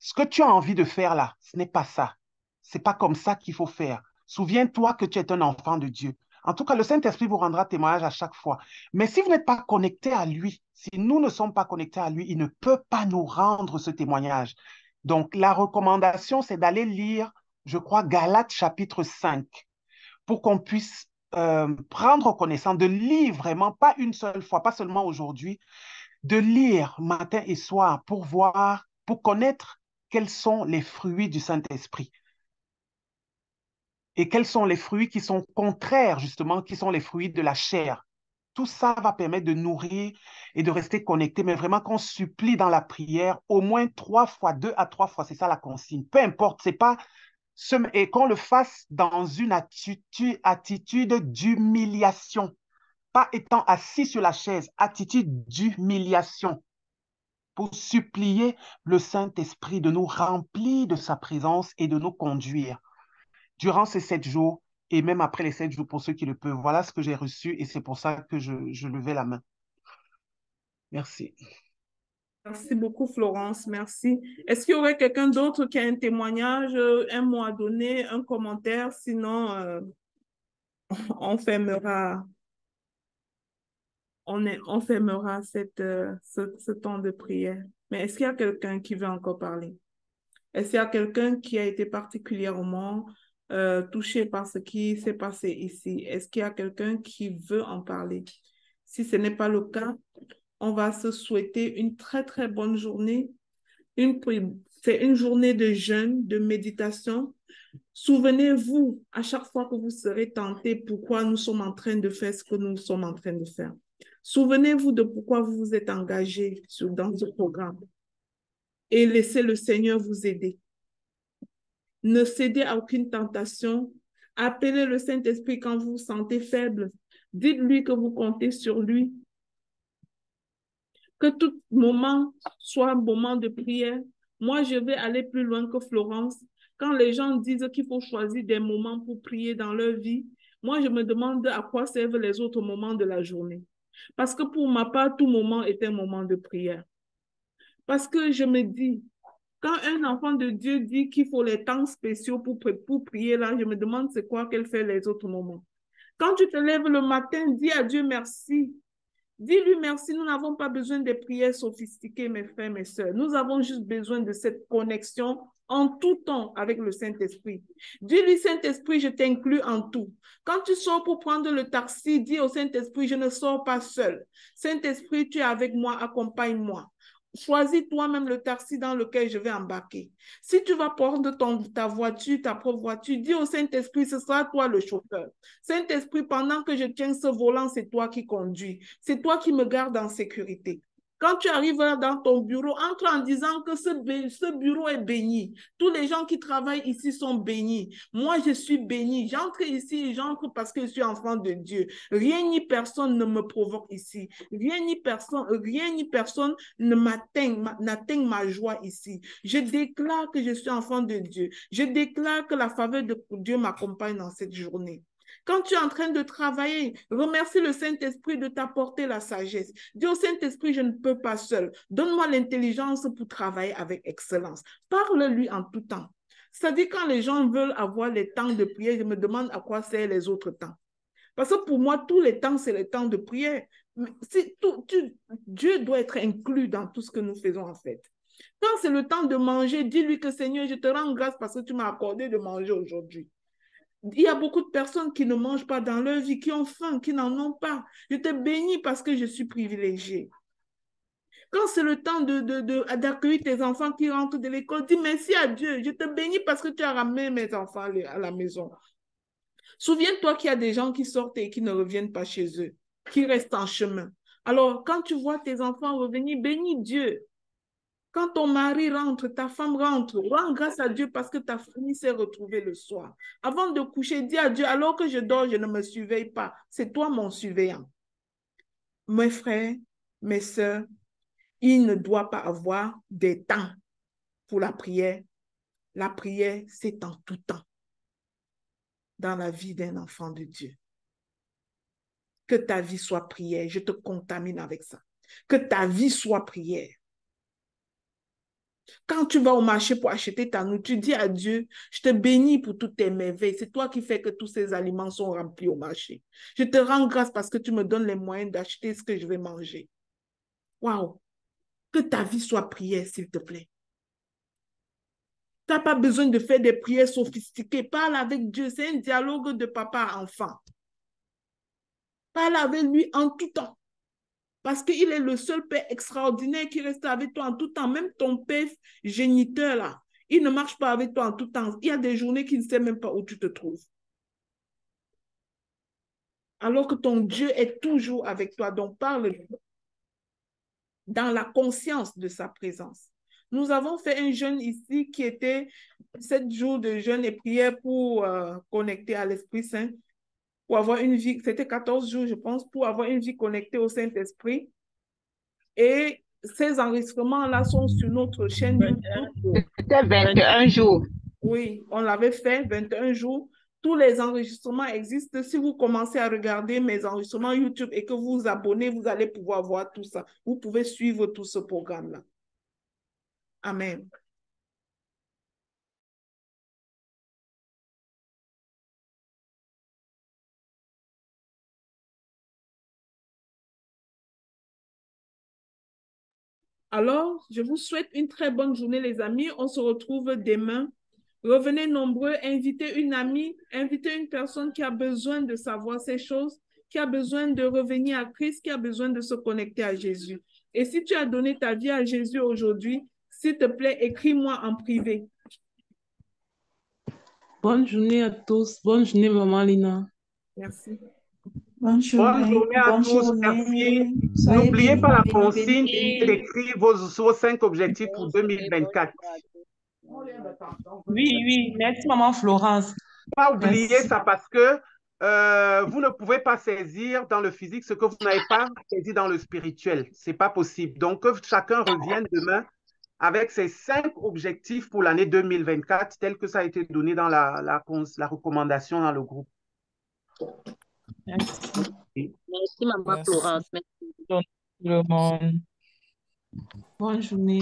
ce que tu as envie de faire là, ce n'est pas ça. C'est pas comme ça qu'il faut faire. Souviens-toi que tu es un enfant de Dieu. En tout cas, le Saint-Esprit vous rendra témoignage à chaque fois. Mais si vous n'êtes pas connecté à lui, si nous ne sommes pas connectés à lui, il ne peut pas nous rendre ce témoignage. Donc, la recommandation, c'est d'aller lire, je crois, Galates chapitre 5, pour qu'on puisse prendre connaissance, de lire vraiment, pas une seule fois, pas seulement aujourd'hui, de lire matin et soir pour voir, pour connaître quels sont les fruits du Saint-Esprit et quels sont les fruits qui sont contraires, justement, qui sont les fruits de la chair. Tout ça va permettre de nourrir et de rester connecté, mais vraiment qu'on supplie dans la prière au moins 3 fois, 2 à 3 fois, c'est ça la consigne. Peu importe, c'est pas et qu'on le fasse dans une attitude d'humiliation, pas étant assis sur la chaise, attitude d'humiliation pour supplier le Saint-Esprit de nous remplir de sa présence et de nous conduire durant ces 7 jours et même après les 7 jours pour ceux qui le peuvent. Voilà ce que j'ai reçu et c'est pour ça que je levais la main. Merci. Merci beaucoup, Florence. Merci. Est-ce qu'il y aurait quelqu'un d'autre qui a un témoignage, un mot à donner, un commentaire? Sinon, on fermera, on fermera ce temps de prière. Mais est-ce qu'il y a quelqu'un qui veut encore parler? Est-ce qu'il y a quelqu'un qui a été particulièrement touché par ce qui s'est passé ici? Est-ce qu'il y a quelqu'un qui veut en parler? Si ce n'est pas le cas, on va se souhaiter une très, très bonne journée. C'est une journée de jeûne, de méditation. Souvenez-vous, à chaque fois que vous serez tenté, pourquoi nous sommes en train de faire ce que nous sommes en train de faire. Souvenez-vous de pourquoi vous vous êtes engagé dans ce programme et laissez le Seigneur vous aider. Ne cédez à aucune tentation. Appelez le Saint-Esprit quand vous vous sentez faible. Dites-lui que vous comptez sur lui. Que tout moment soit un moment de prière. Moi, je vais aller plus loin que Florence. Quand les gens disent qu'il faut choisir des moments pour prier dans leur vie, moi, je me demande à quoi servent les autres moments de la journée. Parce que pour ma part, tout moment est un moment de prière. Parce que je me dis, quand un enfant de Dieu dit qu'il faut les temps spéciaux pour prier, là, je me demande c'est quoi qu'elle fait les autres moments. Quand tu te lèves le matin, dis à Dieu merci. Dis-lui merci, nous n'avons pas besoin de prières sophistiquées, mes frères, mes sœurs. Nous avons juste besoin de cette connexion en tout temps avec le Saint-Esprit. Dis-lui, Saint-Esprit, je t'inclus en tout. Quand tu sors pour prendre le taxi, dis au Saint-Esprit, je ne sors pas seul. Saint-Esprit, tu es avec moi, accompagne-moi. Choisis toi-même le taxi dans lequel je vais embarquer. Si tu vas prendre ta voiture, ta propre voiture, dis au Saint-Esprit, ce sera toi le chauffeur. Saint-Esprit, pendant que je tiens ce volant, c'est toi qui conduis. C'est toi qui me gardes en sécurité. Quand tu arrives dans ton bureau, entre en disant que ce bureau est béni. Tous les gens qui travaillent ici sont bénis. Moi, je suis béni. J'entre ici et j'entre parce que je suis enfant de Dieu. Rien ni personne ne me provoque ici. Rien ni personne n'atteint ma joie ici. Je déclare que je suis enfant de Dieu. Je déclare que la faveur de Dieu m'accompagne dans cette journée. Quand tu es en train de travailler, remercie le Saint-Esprit de t'apporter la sagesse. Dis au Saint-Esprit, je ne peux pas seul. Donne-moi l'intelligence pour travailler avec excellence. Parle-lui en tout temps. C'est-à-dire, quand les gens veulent avoir les temps de prière, je me demande à quoi servent les autres temps. Parce que pour moi, tous les temps, c'est le temps de prière. Dieu doit être inclus dans tout ce que nous faisons en fait. Quand c'est le temps de manger, dis-lui que Seigneur, je te rends grâce parce que tu m'as accordé de manger aujourd'hui. Il y a beaucoup de personnes qui ne mangent pas dans leur vie, qui ont faim, qui n'en ont pas. Je te bénis parce que je suis privilégiée. Quand c'est le temps d'accueillir tes enfants qui rentrent de l'école, dis merci à Dieu. Je te bénis parce que tu as ramené mes enfants à la maison. Souviens-toi qu'il y a des gens qui sortent et qui ne reviennent pas chez eux, qui restent en chemin. Alors, quand tu vois tes enfants revenir, bénis Dieu. Quand ton mari rentre, ta femme rentre, rends grâce à Dieu parce que ta famille s'est retrouvée le soir. Avant de coucher, dis à Dieu, alors que je dors, je ne me surveille pas. C'est toi mon surveillant. Mes frères, mes sœurs, il ne doit pas avoir des temps pour la prière. La prière, c'est en tout temps dans la vie d'un enfant de Dieu. Que ta vie soit prière. Je te contamine avec ça. Que ta vie soit prière. Quand tu vas au marché pour acheter ta nourriture, dis à Dieu, je te bénis pour toutes tes merveilles. C'est toi qui fais que tous ces aliments sont remplis au marché. Je te rends grâce parce que tu me donnes les moyens d'acheter ce que je vais manger. Waouh! Que ta vie soit prière, s'il te plaît. Tu n'as pas besoin de faire des prières sophistiquées. Parle avec Dieu. C'est un dialogue de papa à enfant. Parle avec lui en tout temps. Parce qu'il est le seul Père extraordinaire qui reste avec toi en tout temps. Même ton Père géniteur, là, il ne marche pas avec toi en tout temps. Il y a des journées qu'il ne sait même pas où tu te trouves. Alors que ton Dieu est toujours avec toi. Donc, parle dans la conscience de sa présence. Nous avons fait un jeûne ici qui était 7 jours de jeûne et prière pour connecter à l'Esprit Saint. Pour avoir une vie, c'était 14 jours, je pense, pour avoir une vie connectée au Saint-Esprit. Et ces enregistrements-là sont sur notre chaîne YouTube. C'était 21 jours. Oui, on l'avait fait, 21 jours. Tous les enregistrements existent. Si vous commencez à regarder mes enregistrements YouTube et que vous vous abonnez, vous allez pouvoir voir tout ça. Vous pouvez suivre tout ce programme-là. Amen. Alors, je vous souhaite une très bonne journée, les amis. On se retrouve demain. Revenez nombreux, invitez une amie, invitez une personne qui a besoin de savoir ces choses, qui a besoin de revenir à Christ, qui a besoin de se connecter à Jésus. Et si tu as donné ta vie à Jésus aujourd'hui, s'il te plaît, écris-moi en privé. Bonne journée à tous. Bonne journée, Maman Lina. Merci. Bonne journée. Bonne journée à tous. Merci. N'oubliez pas la consigne d'écrire vos 5 objectifs pour 2024. Oui. Merci, Maman Florence. Pas oublier ça parce que vous ne pouvez pas saisir dans le physique ce que vous n'avez pas saisi dans le spirituel. Ce n'est pas possible. Donc, que chacun revienne demain avec ses 5 objectifs pour l'année 2024, tel que ça a été donné dans la recommandation dans le groupe. Merci. Merci, Maman Merci. Florence. Merci. Bonne journée, tout le monde. Bonne journée.